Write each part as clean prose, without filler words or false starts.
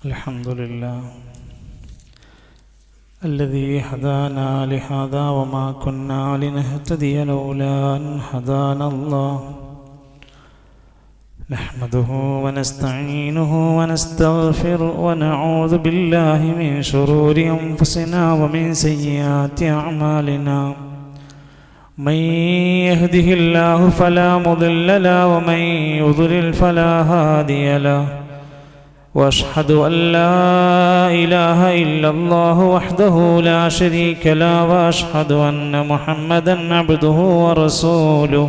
الحمد لله الذي هدانا لهذا وما كنا لنهتدي لولا أن هدانا الله نحمده ونستعينه ونستغفره ونعوذ بالله من شرور أنفسنا ومن سيئات أعمالنا من يهده الله فلا مضل له ومن يضلل فلا هادي له وأشهد أن لا إله إلا الله وحده لا شريك له وأشهد أن محمدا عبده ورسوله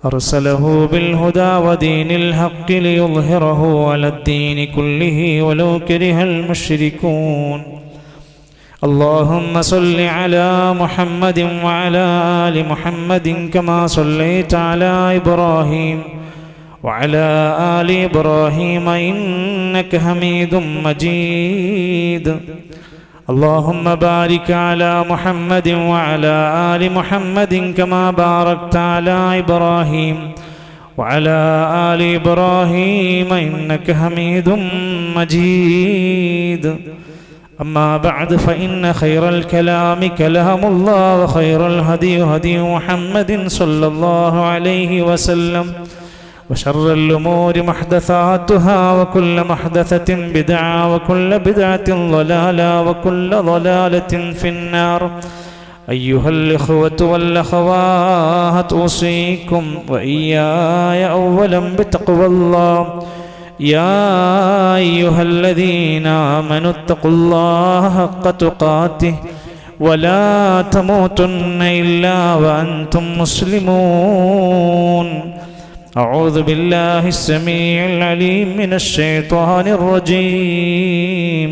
أرسله بالهدى ودين الحق ليظهره على الدين كله ولو كره المشركون اللهم صل على محمد وعلى آل محمد كما صليت على إبراهيم وعلى آل إبراهيم إنك حميد مجيد اللهم بارك على محمد وعلى آل محمد كما باركت على إبراهيم وعلى آل إبراهيم إنك حميد مجيد أما بعد فإن خير الكلام كلام الله وخير الهدي هدي محمد صلى الله عليه وسلم وشر الأمور محدثاتها وكل محدثة بدعة وكل بدعة ضلالة وكل ضلالة في النار أيها الإخوة والأخوات أوصيكم وإياي أولا بتقوى الله يا أيها الذين آمنوا اتقوا الله حق تقاته ولا تموتن إلا وأنتم مسلمون أعوذ بالله السميع العليم من الشيطان الرجيم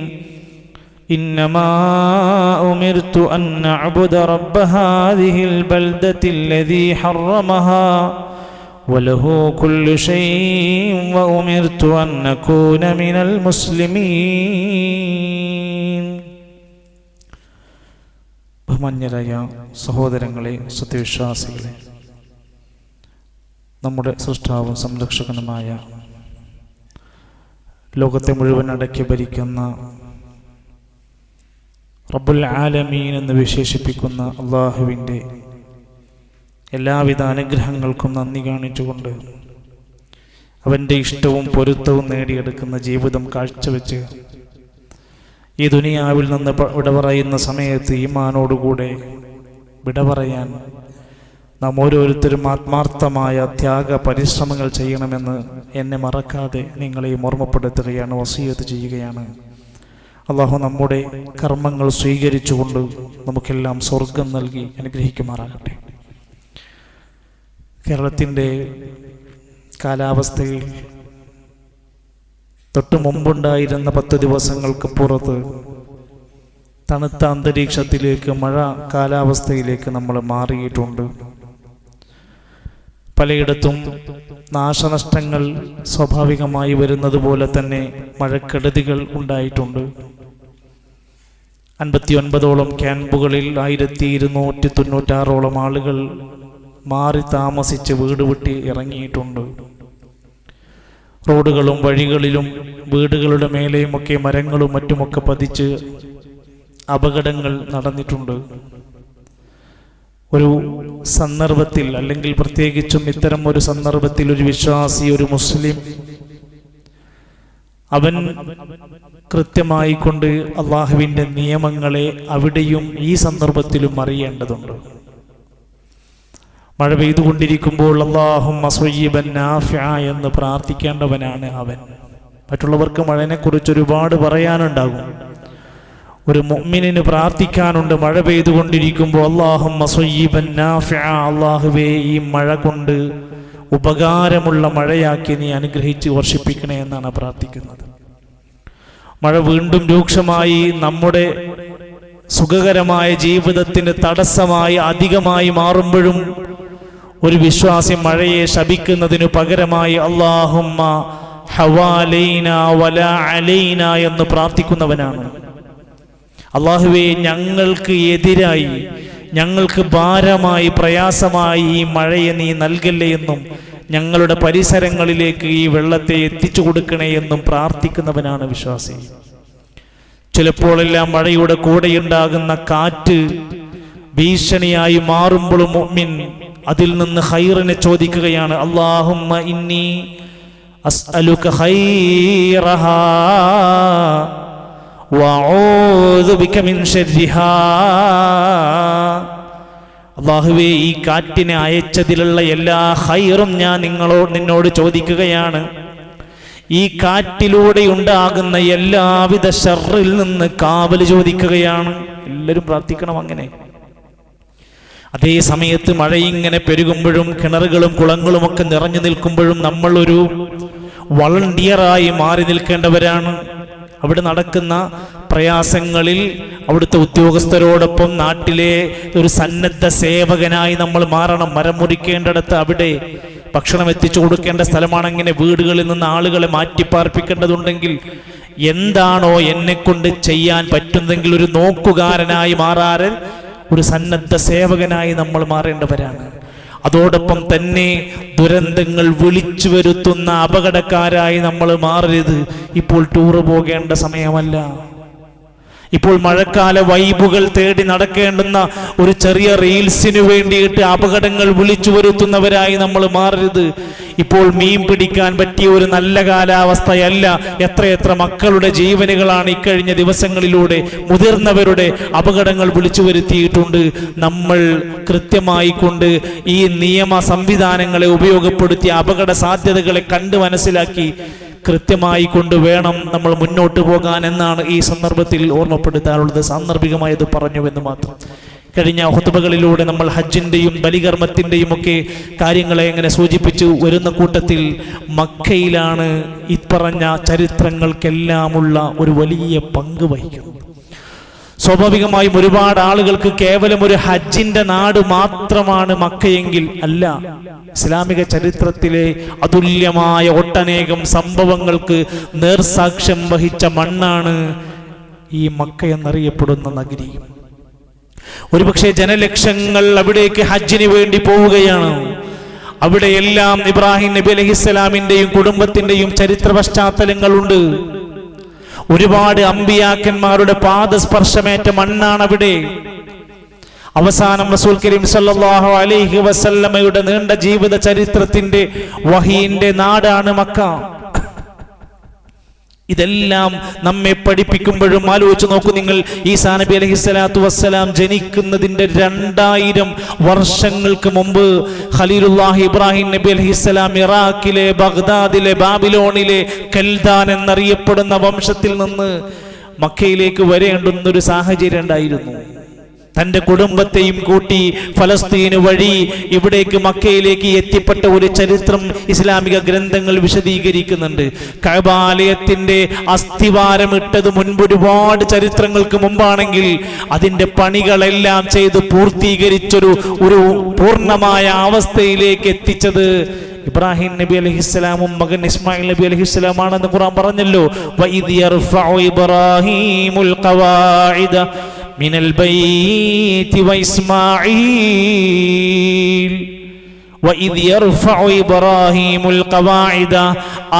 إنما أمرت أن أعبد رب هذه البلدة الذي حرمها وله كل شيء وأمرت أن أكون من المسلمين ബഹുമാന്യരായ സഹോദരങ്ങളെ, സത്യവിശ്വാസികളെ, നമ്മുടെ സൃഷ്ടാവും സംരക്ഷകനുമായ ലോകത്തെ മുഴുവൻ അടക്കി ഭരിക്കുന്ന റബ്ബുൽ ആലമീൻ എന്ന് വിശേഷിപ്പിക്കുന്ന അള്ളാഹുവിൻ്റെ എല്ലാവിധ അനുഗ്രഹങ്ങൾക്കും നന്ദി കാണിച്ചുകൊണ്ട് അവൻ്റെ ഇഷ്ടവും പൊരുത്തവും നേടിയെടുക്കുന്ന ജീവിതം കാഴ്ചവെച്ച് ഈ ദുനിയാവിൽ നിന്ന് വിട പറയുന്ന സമയത്ത് ഈമാനോടുകൂടെ വിട പറയാൻ നാം ഓരോരുത്തരും ആത്മാർത്ഥമായ ത്യാഗ പരിശ്രമങ്ങൾ ചെയ്യണമെന്ന് എന്നെ മറക്കാതെ നിങ്ങളെയും ഓർമ്മപ്പെടുത്തുകയാണ്, വസിയത്ത് ചെയ്യുകയാണ്. അള്ളാഹു നമ്മുടെ കർമ്മങ്ങൾ സ്വീകരിച്ചുകൊണ്ട് നമുക്കെല്ലാം സ്വർഗം നൽകി അനുഗ്രഹിക്കുമാറാകട്ടെ. കേരളത്തിൻ്റെ കാലാവസ്ഥയിൽ തൊട്ടു മുമ്പുണ്ടായിരുന്ന 10 ദിവസങ്ങൾക്ക് പുറത്ത് തണുത്ത അന്തരീക്ഷത്തിലേക്ക്, മഴ കാലാവസ്ഥയിലേക്ക് നമ്മൾ മാറിയിട്ടുണ്ട്. പലയിടത്തും നാശനഷ്ടങ്ങൾ സ്വാഭാവികമായി വരുന്നത് പോലെ തന്നെ മഴക്കെടുതികൾ ഉണ്ടായിട്ടുണ്ട്. 59ഓളം ക്യാമ്പുകളിൽ 1296ഓളം ആളുകൾ മാറി താമസിച്ച് വീട് വിട്ട് ഇറങ്ങിയിട്ടുണ്ട്. റോഡുകളും വഴികളിലും വീടുകളുടെ മേലെയുമൊക്കെ മരങ്ങളും മറ്റുമൊക്കെ പതിച്ച് അപകടങ്ങൾ നടന്നിട്ടുണ്ട്. ഒരു സന്ദർഭത്തിൽ, അല്ലെങ്കിൽ പ്രത്യേകിച്ചും ഇത്തരം ഒരു സന്ദർഭത്തിൽ, ഒരു വിശ്വാസി, ഒരു മുസ്ലിം, അവൻ കൃത്യമായി കൊണ്ട് അള്ളാഹുവിൻ്റെ നിയമങ്ങളെ അവിടെയും ഈ സന്ദർഭത്തിലും അറിയേണ്ടതുണ്ട്. മഴ പെയ്തുകൊണ്ടിരിക്കുമ്പോൾ അല്ലാഹുമ്മ സ്വയ്യിബൻ നാഫിഅ എന്ന് പ്രാർത്ഥിക്കേണ്ടവനാണ് അവൻ. മറ്റുള്ളവർക്ക് മഴയെക്കുറിച്ച് ഒരുപാട് പറയാനുണ്ടാകും. ഒരു മുഅ്മിനിന് പ്രാർത്ഥിക്കാനുണ്ട്. മഴ പെയ്തുകൊണ്ടിരിക്കുമ്പോൾ അല്ലാഹുമ്മ സ്വയ്യിബൻ നാഫിഅ, അല്ലാഹുവേ ഈ മഴ കൊണ്ട് ഉപകാരമുള്ള മഴയാക്കി നീ അനുഗ്രഹിച്ച് വർഷിപ്പിക്കണേ എന്നാണ് പ്രാർത്ഥിക്കുന്നത്. മഴ വീണ്ടും രൂക്ഷമായി നമ്മുടെ സുഖകരമായ ജീവിതത്തിന് തടസ്സമായി അധികമായി മാറുമ്പോഴും ഒരു വിശ്വാസി മഴയെ ശപിക്കുന്നതിനു പകരമായി അല്ലാഹുമ്മ ഹവാലൈന വലാ അലൈന എന്ന് പ്രാർത്ഥിക്കുന്നവനാണ്. അല്ലാഹുവേ ഞങ്ങൾക്ക് എതിരായി, ഞങ്ങൾക്ക് ഭാരമായി, പ്രയാസമായി ഈ മഴയെ നീ നൽകല്ലേ എന്നും ഞങ്ങളുടെ പരിസരങ്ങളിലേക്ക് ഈ വെള്ളത്തെ എത്തിച്ചു കൊടുക്കണേ എന്നും പ്രാർത്ഥിക്കുന്നവനാണ് വിശ്വാസി. ചിലപ്പോഴെല്ലാം മഴയുടെ കൂടെയുണ്ടാകുന്ന കാറ്റ് ഭീഷണിയായി മാറുമ്പോഴും മുഅ്മിൻ അതിൽ നിന്ന് ഖൈറിനെ ചോദിക്കുകയാണ്. അല്ലാഹുമ്മ ഇന്നി അസ്അലുക ഖൈറഹാ വഅഊദു ബിക മിൻ ശർരിഹാ. അല്ലാഹുവേ, ഈ കാറ്റിനെ അയച്ചതിലുള്ള എല്ലാ ഖൈറും ഞാൻ നിന്നോട് ചോദിക്കുകയാണ്. ഈ കാറ്റിലൂടെ ഉണ്ടാകുന്ന എല്ലാവിധ ശർറിൽ നിന്ന് കാവൽ ചോദിക്കുകയാണ്. എല്ലാവരും പ്രാർത്ഥിക്കണം അങ്ങനെ. അതേ സമയത്ത് മഴയിങ്ങനെ പെരുകുമ്പോഴും കിണറുകളും കുളങ്ങളും ഒക്കെ നിറഞ്ഞു നിൽക്കുമ്പോഴും നമ്മൾ ഒരു വളണ്ടിയറായി മാറി നിൽക്കേണ്ടവരാണ്. അവിടെ നടക്കുന്ന പ്രയാസങ്ങളിൽ അവിടുത്തെ ഉദ്യോഗസ്ഥരോടൊപ്പം നാട്ടിലെ ഒരു സന്നദ്ധ സേവകനായി നമ്മൾ മാറണം. മരം മുറിക്കേണ്ടിടത്ത് അവിടെ ഭക്ഷണം എത്തിച്ചു കൊടുക്കേണ്ട സ്ഥലമാണെങ്കിൽ വീടുകളിൽ നിന്ന് ആളുകളെ മാറ്റിപ്പാർപ്പിക്കേണ്ടതുണ്ടെങ്കിൽ എന്താണോ എന്നെ കൊണ്ട് ചെയ്യാൻ പറ്റുന്നതെങ്കിൽ ഒരു നോക്കുകാരനായി മാറാറ് ഒരു സന്നദ്ധ സേവകനായി നമ്മൾ മാറേണ്ടവരാണ്. അതോടൊപ്പം തന്നെ ദുരന്തങ്ങൾ വിളിച്ചു വരുത്തുന്ന അപകടക്കാരായി നമ്മൾ മാറരുത്. ഇപ്പോൾ ടൂറ് പോകേണ്ട സമയമല്ല. ഇപ്പോൾ മഴക്കാല വൈബുകൾ തേടി നടക്കേണ്ടുന്ന ഒരു ചെറിയ റീൽസിനു വേണ്ടിയിട്ട് അപകടങ്ങൾ വിളിച്ചു വരുത്തുന്നവരായി നമ്മൾ മാറരുത്. ഇപ്പോൾ മീൻ പിടിക്കാൻ പറ്റിയ ഒരു നല്ല കാലാവസ്ഥയല്ല. എത്രയെത്ര മക്കളുടെ ജീവനുകളാണ് ഇക്കഴിഞ്ഞ ദിവസങ്ങളിലൂടെ മുതിർന്നവരുടെ അപകടങ്ങൾ വിളിച്ചു വരുത്തിയിട്ടുണ്ട്. നമ്മൾ കൃത്യമായി കൊണ്ട് ഈ നിയമ സംവിധാനങ്ങളെ ഉപയോഗപ്പെടുത്തി അപകട സാധ്യതകളെ കണ്ട് മനസ്സിലാക്കി കൃത്യമായി കൊണ്ടുവേണം നമ്മൾ മുന്നോട്ട് പോകാൻ എന്നാണ് ഈ സന്ദർഭത്തിൽ ഓർമ്മപ്പെടുത്താനുള്ളത്. സാന്ദർഭികമായത് പറഞ്ഞുവെന്ന് മാത്രം. കഴിഞ്ഞ ഖുതുബകളിലൂടെ നമ്മൾ ഹജ്ജിന്റെയും ബലികർമ്മത്തിന്റെയും ഒക്കെ കാര്യങ്ങളെ എങ്ങനെ സൂചിപ്പിച്ചു വരുന്ന കൂട്ടത്തിൽ മക്കയിലാണ് ഈ പറഞ്ഞ ചരിത്രങ്ങൾക്കെല്ലാമുള്ള ഒരു വലിയ പങ്ക് വഹിക്കുന്നത്. സ്വാഭാവികമായും ഒരുപാട് ആളുകൾക്ക് കേവലം ഒരു ഹജ്ജിന്റെ നാട് മാത്രമാണ് മക്കയെങ്കിൽ അല്ല. ഇസ്ലാമിക ചരിത്രത്തിലെ അതുല്യമായ ഒട്ടനേകം സംഭവങ്ങൾക്ക് നേർസാക്ഷ്യം വഹിച്ച മണ്ണാണ് ഈ മക്ക എന്നറിയപ്പെടുന്ന നഗരി. ഒരുപക്ഷെ ജനലക്ഷങ്ങൾ അവിടേക്ക് ഹജ്ജിന് വേണ്ടി പോവുകയാണ്. അവിടെയെല്ലാം ഇബ്രാഹിം നബി അലൈഹിസ്സലാമിന്റെയും കുടുംബത്തിന്റെയും ചരിത്ര പശ്ചാത്തലങ്ങളുണ്ട്. ഒരുപാട് അമ്പിയാക്കന്മാരുടെ പാദസ്പർശമേറ്റ മണ്ണാണ് അവിടെ. അവസാനം റസൂൽ കരീം സല്ലല്ലാഹു അലൈഹി വസല്ലമയുടെ നീണ്ട ജീവിത ചരിത്രത്തിന്റെ വഹീന്റെ നാടാണ് മക്ക. ഇതെല്ലാം നമ്മെ പഠിപ്പിക്കുമ്പോഴും ആലോചിച്ച് നോക്കൂ നിങ്ങൾ. ഈസാ നബി അലൈഹിസ്സലാത്തു വസ്സലാം ജനിക്കുന്നതിന്റെ 2000 വർഷങ്ങൾക്ക് മുമ്പ് ഖലീലുല്ലാഹി ഇബ്രാഹിം നബി അലൈഹിസ്സലാം ഇറാഖിലെ ബഗ്ദാദിലെ ബാബിലോണിലെ കൽദാൻ എന്നറിയപ്പെടുന്ന വംശത്തിൽ നിന്ന് മക്കയിലേക്ക് വരേണ്ടുന്നൊരു സാഹചര്യം ഉണ്ടായിരുന്നു. തന്റെ കുടുംബത്തെയും കൂട്ടി ഫലസ്തീന് വഴി ഇവിടേക്ക് മക്കയിലേക്ക് എത്തിപ്പെട്ട ഒരു ചരിത്രം ഇസ്ലാമിക ഗ്രന്ഥങ്ങൾ വിശദീകരിക്കുന്നുണ്ട്. കഅബാലയത്തിന്റെ അസ്ഥിവാരം ഇട്ടത് മുൻപ് ഒരുപാട് ചരിത്രങ്ങൾക്ക് മുമ്പാണെങ്കിൽ അതിന്റെ പണികളെല്ലാം ചെയ്ത് പൂർത്തീകരിച്ചൊരു പൂർണ്ണമായ അവസ്ഥയിലേക്ക് എത്തിച്ചത് ഇബ്രാഹിം നബി അലൈഹിസ്സലാമും മകൻ ഇസ്മായിൽ നബി അലൈഹിസ്സലാമാണെന്ന് ഖുർആൻ പറഞ്ഞല്ലോ. വഇദ് യർഫഉ ഇബ്രാഹീമുൽ ഖവാഇദ മിനൽ ബൈതി വഇസ്മാഈൽ വഇദ് യർഫഉ ഇബ്രാഹീമുൽ ഖവാഇദ.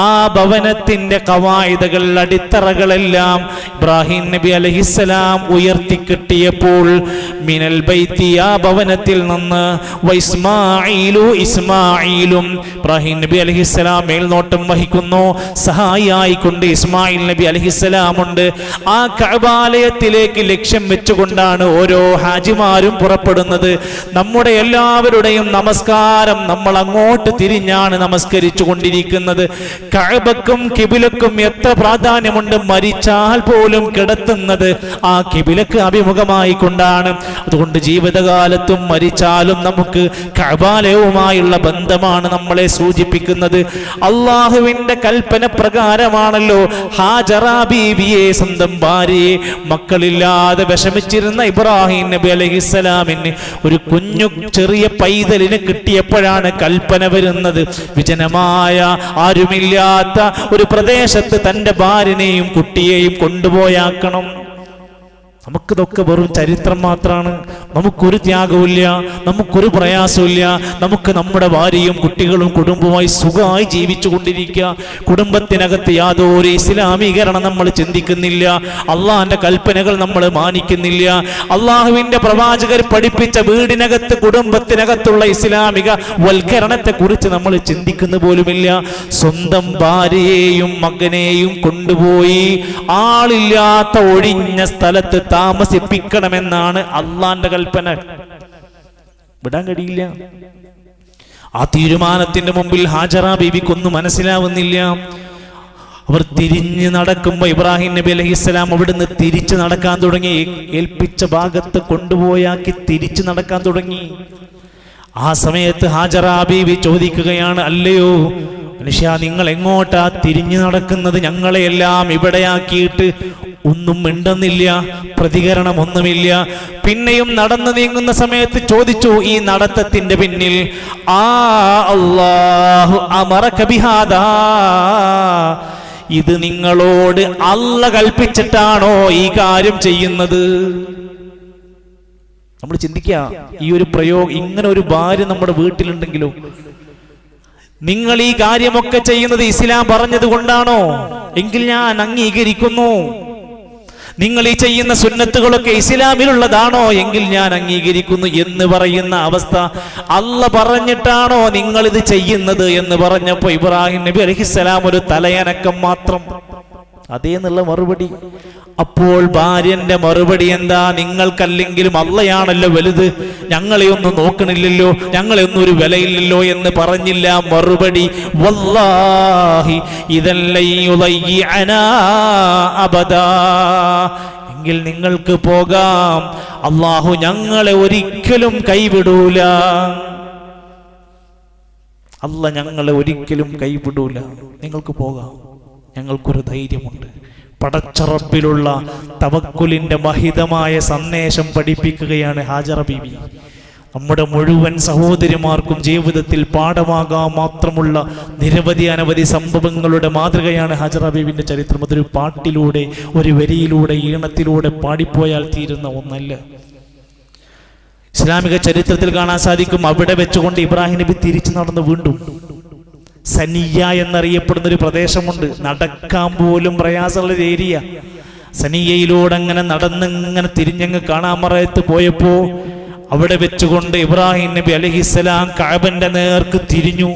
ആ ഭവനത്തിന്റെ ഖവായിദകൾ അടിത്തറകളെല്ലാം ഇബ്രാഹിം നബി അലൈഹിസ്സലാം ഉയർത്തിക്കെട്ടിയപ്പോൾ മിനൽ ബൈത്തി ആ ഭവനത്തിൽ നിന്ന് വഇസ്മാഈലു ഇസ്മാഈലും ഇബ്രാഹിം നബി അലൈഹിസ്സലാം മേൽനോട്ടം വഹിക്കുന്നു. സഹായിയായിക്കൊണ്ട് ഇസ്മായിൽ നബി അലൈഹിസ്സലാം ഉണ്ട്. ആ കഅബാലയത്തിലേക്ക് ലക്ഷ്യം വെച്ചുകൊണ്ടാണ് ഓരോ ഹാജിമാരും പുറപ്പെടുന്നത്. നമ്മുടെ എല്ലാവരുടെയും നമസ്കാരം നമ്മൾ അങ്ങോട്ട് തിരിഞ്ഞാണ് നമസ്കരിച്ചു കൊണ്ടിരിക്കുന്നത്. കഅബക്കും കിബിലക്കും എത്ര പ്രാധാന്യമുണ്ട്. മരിച്ചാൽ പോലും കിടത്തുന്നത് ആ കിബിലക്ക് അഭിമുഖമായി കൊണ്ടാണ്. അതുകൊണ്ട് ജീവിതകാലത്തും മരിച്ചാലും നമുക്ക് കഅബാലയവുമായുള്ള ബന്ധമാണ് നമ്മളെ സൂചിപ്പിക്കുന്നത്. അള്ളാഹുവിന്റെ കൽപ്പന പ്രകാരമാണല്ലോ ഹാജറ ബീവിയെ, സ്വന്തം ഭാര്യയെ, മക്കളില്ലാതെ വിഷമിച്ചിരുന്ന ഇബ്രാഹിം നബി അലൈഹിസ്സലാമിന് ഒരു കുഞ്ഞു ചെറിയ പൈതലിന് കിട്ടിയപ്പോഴാണ് കൽപ്പന വരുന്നത്. വിജനമായ ആരുമില്ലാത്ത ഒരു പ്രദേശത്ത് തന്റെ ഭാര്യനെയും കുട്ടിയെയും കൊണ്ടുപോയാക്കണം. നമുക്കിതൊക്കെ വെറും ചരിത്രം മാത്രമാണ്. നമുക്കൊരു ത്യാഗമില്ല, നമുക്കൊരു പ്രയാസമില്ല. നമുക്ക് നമ്മുടെ ഭാര്യയും കുട്ടികളും കുടുംബവുമായി സുഖമായി ജീവിച്ചു കൊണ്ടിരിക്കുക. കുടുംബത്തിനകത്ത് യാതൊരു ഇസ്ലാമീകരണം നമ്മൾ ചിന്തിക്കുന്നില്ല. അള്ളാഹിന്റെ കൽപ്പനകൾ നമ്മൾ മാനിക്കുന്നില്ല. അള്ളാഹുവിന്റെ പ്രവാചകർ പഠിപ്പിച്ച വീടിനകത്ത് കുടുംബത്തിനകത്തുള്ള ഇസ്ലാമിക വൽക്കരണത്തെ കുറിച്ച് നമ്മൾ ചിന്തിക്കുന്ന പോലുമില്ല. സ്വന്തം ഭാര്യയെയും മകനെയും കൊണ്ടുപോയി ആളില്ലാത്ത ഒഴിഞ്ഞ സ്ഥലത്ത് താമസിപ്പിക്കണമെന്നാണ് അള്ളാന്റെ കൽപ്പന. വിടാൻ കഴിയില്ല. ആ തീരുമാനത്തിന്റെ മുമ്പിൽ ഹാജറ ബീവിക്കൊന്നും മനസ്സിലാവുന്നില്ല. അവർ തിരിഞ്ഞു നടക്കുമ്പോ ഇബ്രാഹിം നബി അലൈഹിസ്സലാം അവിടുന്ന് തിരിച്ചു നടക്കാൻ തുടങ്ങി. ഏൽപ്പിച്ച ഭാഗത്ത് കൊണ്ടുപോയാക്കി തിരിച്ചു നടക്കാൻ തുടങ്ങി. ആ സമയത്ത് ഹാജറ ബീവി ചോദിക്കുകയാണ്, അല്ലയോ മനുഷ്യ, നിങ്ങൾ എങ്ങോട്ടാ തിരിഞ്ഞു നടക്കുന്നത്? ഞങ്ങളെയെല്ലാം ഇവിടെയാക്കിയിട്ട് ഒന്നും മിണ്ടുന്നില്ല, പ്രതികരണം ഒന്നുമില്ല. പിന്നെയും നടന്നു നീങ്ങുന്ന സമയത്ത് ചോദിച്ചു, ഈ നടത്തത്തിന്റെ പിന്നിൽ അല്ലാഹു അമറക ബിഹാദാ, ഇത് നിങ്ങളോട് അല്ല കൽപ്പിച്ചിട്ടാണോ ഈ കാര്യം ചെയ്യുന്നത്? നമ്മൾ ചിന്തിക്കുക, ഈ ഒരു പ്രയോഗം, ഇങ്ങനെ ഒരു ഭാര്യ നമ്മുടെ വീട്ടിലുണ്ടെങ്കിലും നിങ്ങൾ ഈ കാര്യമൊക്കെ ചെയ്യുന്നത് ഇസ്ലാം പറഞ്ഞത് കൊണ്ടാണോ? എങ്കിൽ ഞാൻ അംഗീകരിക്കുന്നു. നിങ്ങൾ ഈ ചെയ്യുന്ന സുന്നത്തുകളൊക്കെ ഇസ്ലാമിലുള്ളതാണോ? എങ്കിൽ ഞാൻ അംഗീകരിക്കുന്നു എന്ന് പറയുന്ന അവസ്ഥ. അല്ല പറഞ്ഞിട്ടാണോ നിങ്ങൾ ഇത് ചെയ്യുന്നത് എന്ന് പറഞ്ഞപ്പോ ഇബ്രാഹിം നബി അലൈഹിസ്സലാം ഒരു തലയനക്കം മാത്രം. അതേന്നുള്ള മറുപടി. അപ്പോൾ ഭാര്യന്റെ മറുപടി എന്താ? നിങ്ങൾക്കല്ലെങ്കിലും അള്ളയാണല്ലോ വലുത്, ഞങ്ങളെ ഒന്നും നോക്കണില്ലല്ലോ, ഞങ്ങളെ ഒന്നും ഒരു വിലയില്ലല്ലോ എന്ന് പറഞ്ഞില്ല. മറുപടി, വല്ലാഹി ഇദല്ലയുളയ്യിഅനാ അബദാ, എങ്കിൽ നിങ്ങൾക്ക് പോകാം, അല്ലാഹു ഞങ്ങളെ ഒരിക്കലും കൈവിടൂല. അല്ല ഞങ്ങളെ ഒരിക്കലും കൈവിടൂല, നിങ്ങൾക്ക് പോകാം, ഞങ്ങൾക്കൊരു ധൈര്യമുണ്ട്. പടച്ച റബ്ബിലുള്ള തവക്കുലിന്റെ മഹിതമായ സന്ദേശം പഠിപ്പിക്കുകയാണ് ഹാജറ ബീവി. നമ്മുടെ മുഴുവൻ സഹോദരിമാർക്കും ജീവിതത്തിൽ പാഠമാകാൻ മാത്രമുള്ള നിരവധി അനവധി സംഭവങ്ങളുടെ മാതൃകയാണ് ഹാജറ ബീവിന്റെ ചരിത്രം. അതൊരു പാട്ടിലൂടെ, ഒരു വരിയിലൂടെ, ഈണത്തിലൂടെ പാടിപ്പോയാൽ തീരുന്ന ഒന്നല്ല. ഇസ്ലാമിക ചരിത്രത്തിൽ കാണാൻ സാധിക്കും, അവിടെ വെച്ചുകൊണ്ട് ഇബ്രാഹിം നബി തിരിച്ചു നടന്ന് വീണ്ടും സനിയ എന്നറിയപ്പെടുന്ന ഒരു പ്രദേശമുണ്ട്. നടക്കാൻ പോലും പ്രയാസമുള്ള ഏരിയ. സനിയയിലൂടെ അങ്ങനെ നടന്നിങ്ങനെ തിരിഞ്ഞങ്ങ് കാണാമറയത്ത് പോയപ്പോ അവിടെ വെച്ചുകൊണ്ട് ഇബ്രാഹിം നബി അലൈഹിസ്സലാം കഅബന്റെ നേർക്ക് തിരിഞ്ഞു.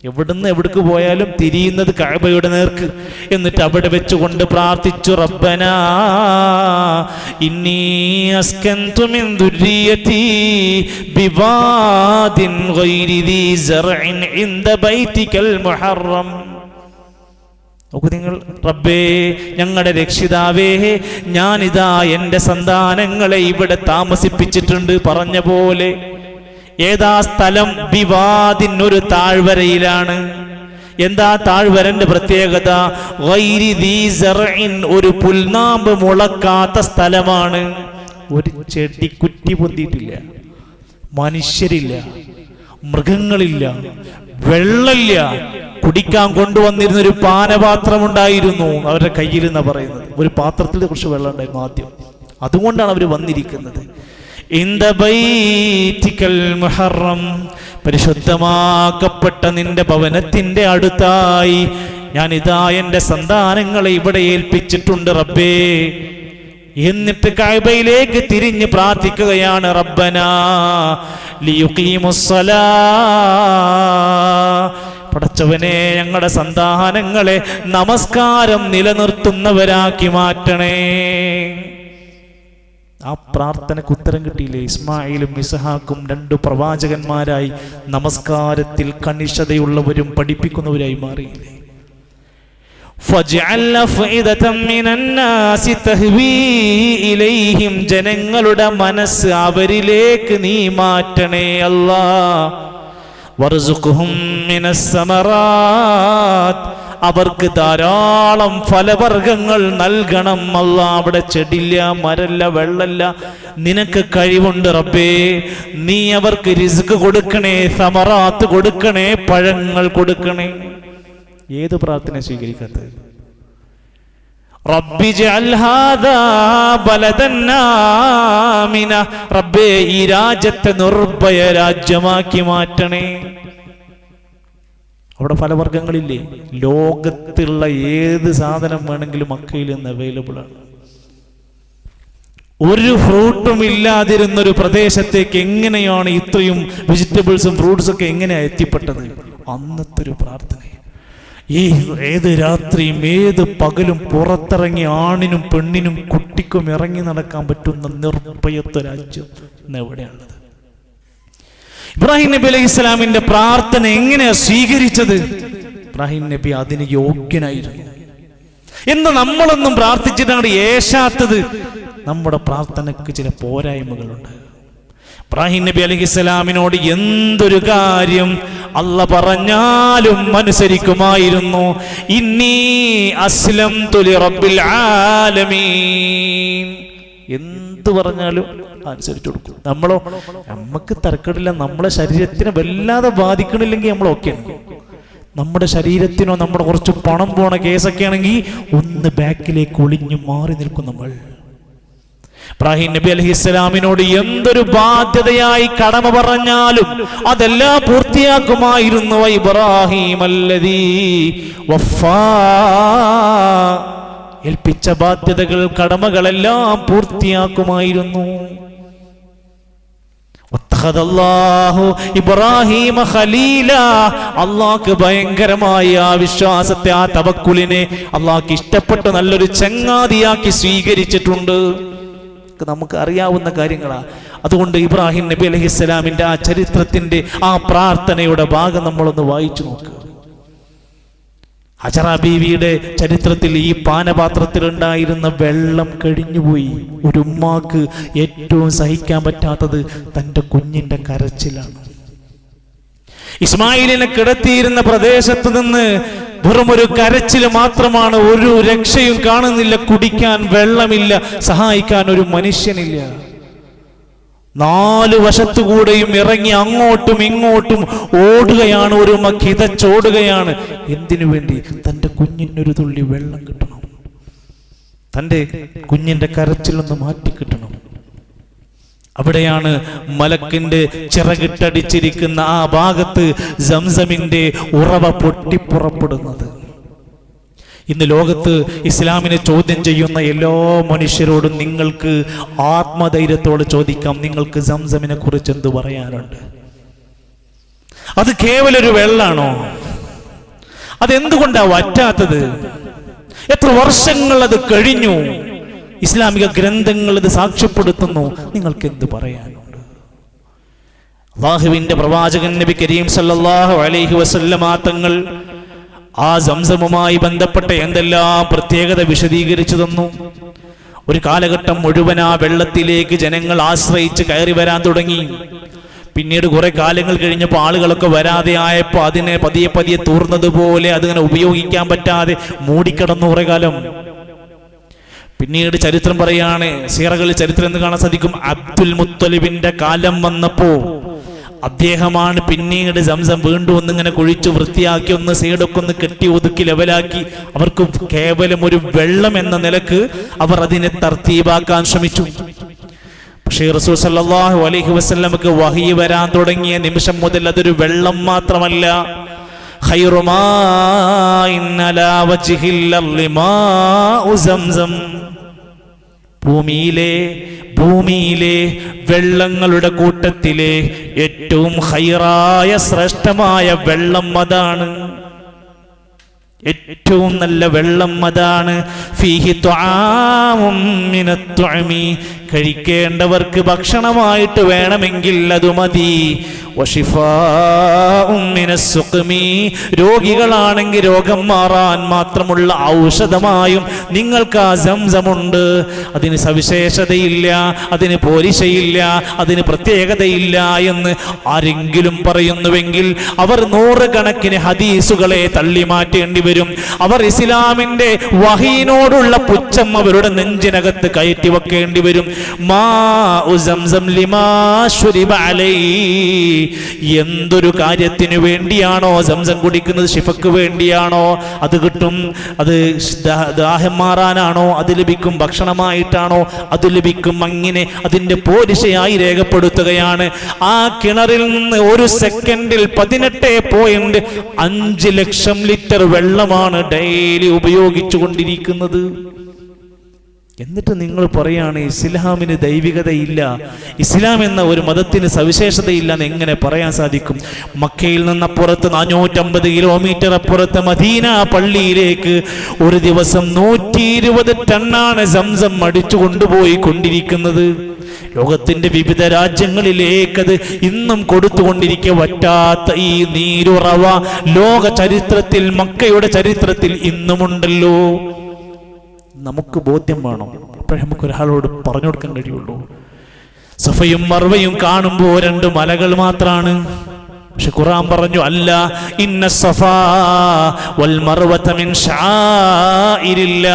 എവിടുന്ന് എവിടേക്ക് പോയാലും തിരിയുന്നത് കഅബയുടെ നേർക്ക്. എന്നിട്ട് അവിടെ വെച്ചുകൊണ്ട് പ്രാർത്ഥിച്ചു, റബ്ബനാ ഇന്നി അസ്കൻതു മിൻ ദുർരിയതി ബിവാദിൻ ഗൈരി ദീ സർഇൻ ഇൻദ ബൈതികൽ മുഹറം. നോക്കൂ നിങ്ങൾ, റബ്ബേ ഞങ്ങളുടെ രക്ഷിതാവേ, ഞാനിതാ എൻ്റെ സന്താനങ്ങളെ ഇവിടെ താമസിപ്പിച്ചിട്ടുണ്ട്. പറഞ്ഞ പോലെ ഏതാ സ്ഥലം? ബിവാദിൻ, ഒരു താഴ്വരയിലാണ്. എന്താ താഴ്വരന്റെ പ്രത്യേകത? ഗൈരി ദീ സർഇൻ, ഒരു പുൽനാമ്പ് മുളക്കാത്ത സ്ഥലമാണ്. ഒരു ചെടി കുറ്റി പൊന്തിയിട്ടില്ല, മനുഷ്യരില്ല, മൃഗങ്ങളില്ല, വെള്ളമില്ല. കുടിക്കാൻ കൊണ്ടുവന്നിരുന്ന ഒരു പാനപാത്രമുണ്ടായിരുന്നു അവരുടെ കയ്യിൽ എന്നാ പറയുന്നത്. ഒരു പാത്രത്തിൽ കുറച്ച് വെള്ളം ഉണ്ടായിരുന്നു ആദ്യം. അതുകൊണ്ടാണ് അവർ വന്നിരിക്കുന്നത്. ഇൻദ ബൈതികൽ മുഹറം, പരിശുദ്ധമാക്കപ്പെട്ട നിന്റെ ഭവനത്തിന്റെ അടുത്തായി ഞാനിതാ എൻ്റെ സന്താനങ്ങളെ ഇവിടെ ഏൽപ്പിച്ചിട്ടുണ്ട് റബ്ബേ. എന്നിട്ട് കഅബയിലേക്ക് തിരിഞ്ഞ് പ്രാർത്ഥിക്കുകയാണ്, റബ്ബനാ ലിയുഖീമുസ്സലാ, പടച്ചവനെ ഞങ്ങളുടെ സന്താനങ്ങളെ നമസ്കാരം നിലനിർത്തുന്നവരാക്കി മാറ്റണേ. ആ പ്രാർത്ഥനയ്ക്ക് ഉത്തരം കിട്ടിയില്ലേ? ഇസ്മായിലും ഇസ്ഹാക്കും രണ്ടു പ്രവാചകന്മാരായി നമസ്കാരത്തിൽ കണിശതയുള്ളവരും പഠിപ്പിക്കുന്നവരായി മാറിയില്ലേ? ഫജ്അൽ അഫ്ഇദതൻ മിനന്നാസി തഹ്വീ ഇലൈഹിം, ജനങ്ങളുടെ മനസ്സ് അവരിലേക്ക് നീ മാറ്റണേ അല്ലാഹ്. വർസുഖ്ഹും മിനസ് സമറാത്ത്, അവർക്ക് ധാരാളം ഫലവർഗങ്ങൾ നൽകണം അല്ലാഹ്. അവിടെ ചെടില്ല, മരല്ല, വെള്ളല്ല, നിനക്ക് കഴിവുണ്ട് റബ്ബേ. നീ അവർക്ക് റിസ്ക് കൊടുക്കണേ, സമറാത്ത് കൊടുക്കണേ, പഴങ്ങൾ കൊടുക്കണേ. ഏത് പ്രാർത്ഥന സ്വീകരിക്കാത്തത്? റബ്ബി ജഅൽ ഹാദാ ബലദൻ ആമിന, റബ്ബേ ഈ രാജ്യത്തെ നിർഭയ രാജ്യമാക്കി മാറ്റണേ. അവിടെ പല വർഗങ്ങളില്ലേ, ലോകത്തുള്ള ഏത് സാധനം വേണമെങ്കിലും മക്കയിൽ നിന്ന് അവൈലബിൾ ആണ്. ഒരു ഫ്രൂട്ടും ഇല്ലാതിരുന്നൊരു പ്രദേശത്തേക്ക് എങ്ങനെയാണ് ഇത്രയും വെജിറ്റബിൾസും ഫ്രൂട്ട്സും ഒക്കെ എങ്ങനെയാണ് എത്തിപ്പെട്ടത്? അന്നത്തെ ഒരു പ്രാർത്ഥന. ഏത് രാത്രിയും ഏത് പകലും പുറത്തിറങ്ങി ആണിനും പെണ്ണിനും കുട്ടിക്കും ഇറങ്ങി നടക്കാൻ പറ്റുന്ന നിർഭയത്വ രാജ്യം ഇന്ന് എവിടെയാണുള്ളത്? ഇബ്രാഹിം നബി അലൈഹി ഇസ്ലാമിന്റെ പ്രാർത്ഥന എങ്ങനെയാ സ്വീകരിച്ചത്? ഇബ്രാഹിം നബി അതിന് യോഗ്യനായിരുന്നു. എന്ന് നമ്മളൊന്നും പ്രാർത്ഥിച്ചിട്ടാണ് ഏശാത്തത്. നമ്മുടെ പ്രാർത്ഥനയ്ക്ക് ചില പോരായ്മകളുണ്ട്. ഇബ്രാഹിം നബി അലൈഹിസ്സലാമിനോട് എന്തൊരു കാര്യം അല്ല പറഞ്ഞാലും അനുസരിക്കുമായിരുന്നു. ഇന്നി അസ്ലംതു ലിറബ്ബിൽ ആലമീൻ, എന്ത് പറഞ്ഞാലും അനുസരിച്ചു കൊടുക്കും. നമുക്ക് തർക്കമില്ല. നമ്മളെ ശരീരത്തിനെ വല്ലാതെ ബാധിക്കണില്ലെങ്കിൽ നമ്മൾ ഓക്കെയാണ്. നമ്മുടെ ശരീരത്തിനോ നമ്മുടെ കുറച്ച് പണം പോണ കേസൊക്കെ ആണെങ്കിൽ ഒന്ന് ബാക്കിലേക്ക് ഒളിഞ്ഞു മാറി നിൽക്കും നമ്മൾ. ഇബ്രാഹിം നബി അലൈഹിസ്സലാമിനോട് എന്തൊരു ബാധ്യതയായി കടമ പറഞ്ഞാലും അതെല്ലാം പൂർത്തിയാക്കുമായിരുന്നു. ഇബ്രാഹിം അല്ലദീ വഫാ, ഏൽപ്പിച്ച ബാധ്യതകൾ കടമകളെല്ലാം പൂർത്തിയാക്കുമായിരുന്നു. ഇബ്രാഹിം ഖലീല, അള്ളാഹ്ക്ക് ഭയങ്കരമായ ആ വിശ്വാസത്തെ, ആ തവക്കുലിനെ അള്ളാഹ്ക്ക് ഇഷ്ടപ്പെട്ട് നല്ലൊരു ചങ്ങാതിയാക്കി സ്വീകരിച്ചിട്ടുണ്ട്. നമുക്ക് അറിയാവുന്ന കാര്യങ്ങളാ. അതുകൊണ്ട് ഇബ്രാഹിം നബി അലൈഹിസ്സലാമിന്റെ ആ ചരിത്രത്തിന്റെ ആ പ്രാർത്ഥനയുടെ ഭാഗം നമ്മളൊന്ന് വായിച്ചു നോക്കുക. ഹജറ ബീവിയുടെ ചരിത്രത്തിൽ ഈ പാനപാത്രത്തിൽ ഉണ്ടായിരുന്ന വെള്ളം കഴിഞ്ഞുപോയി. ഒരു ഉമ്മാക്ക് ഏറ്റവും സഹിക്കാൻ പറ്റാത്തത് തൻ്റെ കുഞ്ഞിന്റെ കരച്ചിലാണ്. ഇസ്മായിലിനെ കിടത്തിയിരുന്ന പ്രദേശത്ത് നിന്ന് വെറുമൊരു കരച്ചിൽ മാത്രമാണ്. ഒരു രക്ഷയും കാണുന്നില്ല. കുടിക്കാൻ വെള്ളമില്ല, സഹായിക്കാൻ ഒരു മനുഷ്യനില്ല. 4 വശത്തുകൂടെയും ഇറങ്ങി അങ്ങോട്ടും ഇങ്ങോട്ടും ഓടുകയാണ്. ഒരു കിതച്ചോടുകയാണ്. എന്തിനു വേണ്ടി? തൻ്റെ കുഞ്ഞിനൊരു തുള്ളി വെള്ളം കിട്ടണം, തൻ്റെ കുഞ്ഞിന്റെ കരച്ചിലൊന്ന് മാറ്റിക്കിട്ടണം. അവിടെയാണ് മലക്കിന്റെ ചിറകിട്ടടിച്ചിരിക്കുന്ന ആ ഭാഗത്ത് സംസമിന്റെ ഉറവ പൊട്ടിപ്പുറപ്പെടുന്നത്. ഇന്ന് ലോകത്ത് ഇസ്ലാമിനെ ചോദ്യം ചെയ്യുന്ന എല്ലാ മനുഷ്യരോടും നിങ്ങൾക്ക് ആത്മധൈര്യത്തോടെ ചോദിക്കാം, നിങ്ങൾക്ക് സംസമിനെ കുറിച്ച് എന്ത് പറയാനുണ്ട്? അത് കേവലൊരു വെള്ളാണോ? അതെന്തുകൊണ്ടാ വറ്റാത്തത്? എത്ര വർഷങ്ങൾ അത് കഴിഞ്ഞു? ഇസ്ലാമിക ഗ്രന്ഥങ്ങൾ ഇത് സാക്ഷ്യപ്പെടുത്തുന്നു. നിങ്ങൾക്ക് എന്ത് പറയാനുണ്ട്? അല്ലാഹുവിന്റെ പ്രവാചകൻ നബി കരീം സല്ലല്ലാഹു അലൈഹി വസല്ലമ തങ്ങൾ ആ സംസമുമായി ബന്ധപ്പെട്ട എന്തെല്ലാം പ്രത്യേകത വിശദീകരിച്ചു തന്നു. ഒരു കാലഘട്ടം മുഴുവൻ ആ വെള്ളത്തിലേക്ക് ജനങ്ങൾ ആശ്രയിച്ച് കയറി വരാൻ തുടങ്ങി. പിന്നീട് കുറെ കാലങ്ങൾ കഴിഞ്ഞപ്പോൾ ആളുകളൊക്കെ വരാതെ ആയപ്പോൾ അതിനെ പതിയെ പതിയെ തൂർന്നതുപോലെ അതിനെ ഉപയോഗിക്കാൻ പറ്റാതെ മൂടിക്കിടന്നു കുറെ കാലം. പിന്നീട് ചരിത്രം പറയാണ്, സീറകളിൽ ചരിത്രം എന്ന് കാണാൻ സാധിക്കും, അബ്ദുൽ മുത്തലിബിന്റെ കാലം വന്നപ്പോ അദ്ദേഹമാണ് പിന്നീട് സംസം വീണ്ടും ഒന്നിങ്ങനെ കുഴിച്ചു വൃത്തിയാക്കി ഒന്ന് സൈഡൊക്കെ ഒന്ന് കെട്ടി ഒതുക്കി ലെവലാക്കി. അവർക്ക് കേവലം ഒരു വെള്ളം എന്ന നിലക്ക് അവർ അതിനെ തർത്തീബാക്കാൻ ശ്രമിച്ചു. പക്ഷേ റസൂൽ സല്ലല്ലാഹു അലൈഹി വസല്ലമക്ക് വഹി വരാൻ തുടങ്ങിയ നിമിഷം മുതൽ അതൊരു വെള്ളം മാത്രമല്ല, ഖൈറു മാഇൻ അലാ വജ്ഹിൽ അർളി മാഉ സംസം, ഭൂമിയിലെ വെള്ളങ്ങളുടെ കൂട്ടത്തിലെ ഏറ്റവും ഖൈറായ ശ്രേഷ്ഠമായ വെള്ളം അതാണ്. ഏറ്റവും നല്ല വെള്ളം അതാണ്. ഫീഹി തുആമും മിനത് തുഅമി, കഴിക്കേണ്ടവർക്ക് ഭക്ഷണമായിട്ട് വേണമെങ്കിൽ അത് മതി. വശിഫാഉം മിനസ് സുഖ്മി, രോഗികളാണെങ്കിൽ രോഗം മാറാൻ മാത്രമുള്ള ഔഷധമായും നിങ്ങൾക്ക് ആ സംസമുണ്ട്. അതിന് സവിശേഷതയില്ല, അതിന് പോരിശയില്ല, അതിന് പ്രത്യേകതയില്ല എന്ന് ആരെങ്കിലും പറയുന്നുവെങ്കിൽ അവർ 100 കണക്കിന് ഹദീസുകളെ തള്ളി മാറ്റേണ്ടി വരും. വരും. അവർ ഇസ്ലാമിന്റെ വഹീനോടുള്ള പുച്ഛം അവരുടെ നെഞ്ചിനകത്ത് കയറ്റി വെക്കേണ്ടി വരും. മാഉ സംസം ലിമാ ശുരിബ അലൈഹി, എന്തൊരു കാര്യത്തിനു വേണ്ടിയാണോ സംസം കുടിക്കുന്നത്, ശിഫക്ക് വേണ്ടിയാണോ അത് കിട്ടും. അത് ദാഹം മാറാനാണോ അത് ലഭിക്കും, ഭക്ഷണമായിട്ടാണോ അത് ലഭിക്കും. അങ്ങനെ അതിന്റെ പോരിശയായി രേഖപ്പെടുത്തുകയാണ്. ആ കിണറിൽ നിന്ന് ഒരു സെക്കൻഡിൽ 18.5 ലക്ഷം ലിറ്റർ വെള്ളമാണ് ഡെയിലി ഉപയോഗിച്ചു കൊണ്ടിരിക്കുന്നത്. എന്നിട്ട് നിങ്ങൾ പറയാണ് ഇസ്ലാമിന് ദൈവികതയില്ല, ഇസ്ലാം എന്ന ഒരു മതത്തിന് സവിശേഷതയില്ല എന്ന് എങ്ങനെ പറയാൻ സാധിക്കും? മക്കയിൽ നിന്നപ്പുറത്ത് 450 കിലോമീറ്റർ അപ്പുറത്ത് മദീന പള്ളിയിലേക്ക് ഒരു ദിവസം 120 ടണ്ണാണ് സംസം അടിച്ചു കൊണ്ടുപോയി കൊണ്ടിരിക്കുന്നത്. ലോകത്തിന്റെ വിവിധ രാജ്യങ്ങളിലേക്കത് ഇന്നും കൊടുത്തുകൊണ്ടിരിക്കെ വറ്റാത്ത ഈ നീരുറവ ലോക ചരിത്രത്തിൽ, മക്കയുടെ ചരിത്രത്തിൽ ഇന്നുമുണ്ടല്ലോ. നമുക്ക് ബോധ്യം വേണം. അപ്പോഴേ നമുക്ക് ഒരാളോട് പറഞ്ഞു കൊടുക്കാൻ കഴിയുള്ളൂ. സഫയും മർവയും കാണുമ്പോൾ 2 മലകൾ മാത്രാണ്. പക്ഷെ ഖുർആൻ പറഞ്ഞു, അല്ല, ഇന്ന സഫാ വൽ മർവത മിൻ ശആഇരില്ലാഹ്,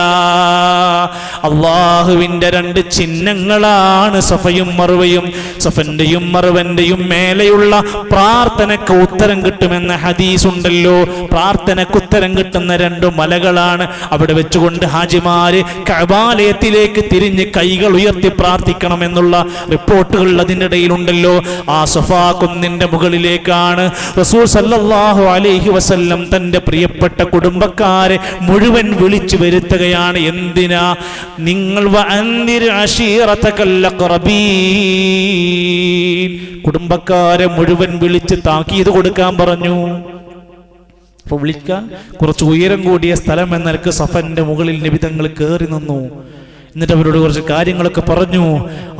അല്ലാഹുവിന്റെ 2 ചിഹ്നങ്ങളാണ് സഫയും മർവയും. സഫന്റെയും മർവന്റെയും മേലെയുള്ള പ്രാർത്ഥനയ്ക്ക് ഉത്തരം കിട്ടുമെന്ന ഹദീസ് ഉണ്ടല്ലോ. പ്രാർത്ഥനയ്ക്ക് ഉത്തരം കിട്ടുന്ന 2 മലകളാണ്. അവിടെ വെച്ചുകൊണ്ട് ഹാജിമാര് കഅബാലയത്തിലേക്ക് തിരിഞ്ഞ് കൈകൾ ഉയർത്തി പ്രാർത്ഥിക്കണമെന്നുള്ള റിപ്പോർട്ടുകൾ അതിനിടയിലുണ്ടല്ലോ. ആ സഫാ കുന്നിന്റെ മുകളിലേക്കാണ് റസൂൽ സല്ലല്ലാഹു അലൈഹി വസല്ലം തന്റെ പ്രിയപ്പെട്ട കുടുംബക്കാരെ മുഴുവൻ വിളിച്ചു വരുത്തുകയാണ്. എന്തിനാ? നിങ്ങൾ വഅൻദിർ അശീറതകൽ അഖറബീൻ, കുടുംബക്കാരെ മുഴുവൻ വിളിച്ച് താക്കീത് കൊടുക്കാൻ പറഞ്ഞു. അപ്പൊ വിളിക്കാൻ കുറച്ച് ഉയരം കൂടിയ സ്ഥലം എന്ന നിലക്ക് സഫന്റെ മുകളിൽ നബി തങ്ങൾ കയറി നിന്നു. എന്നിട്ട് അവരോട് കുറച്ച് കാര്യങ്ങളൊക്കെ പറഞ്ഞു.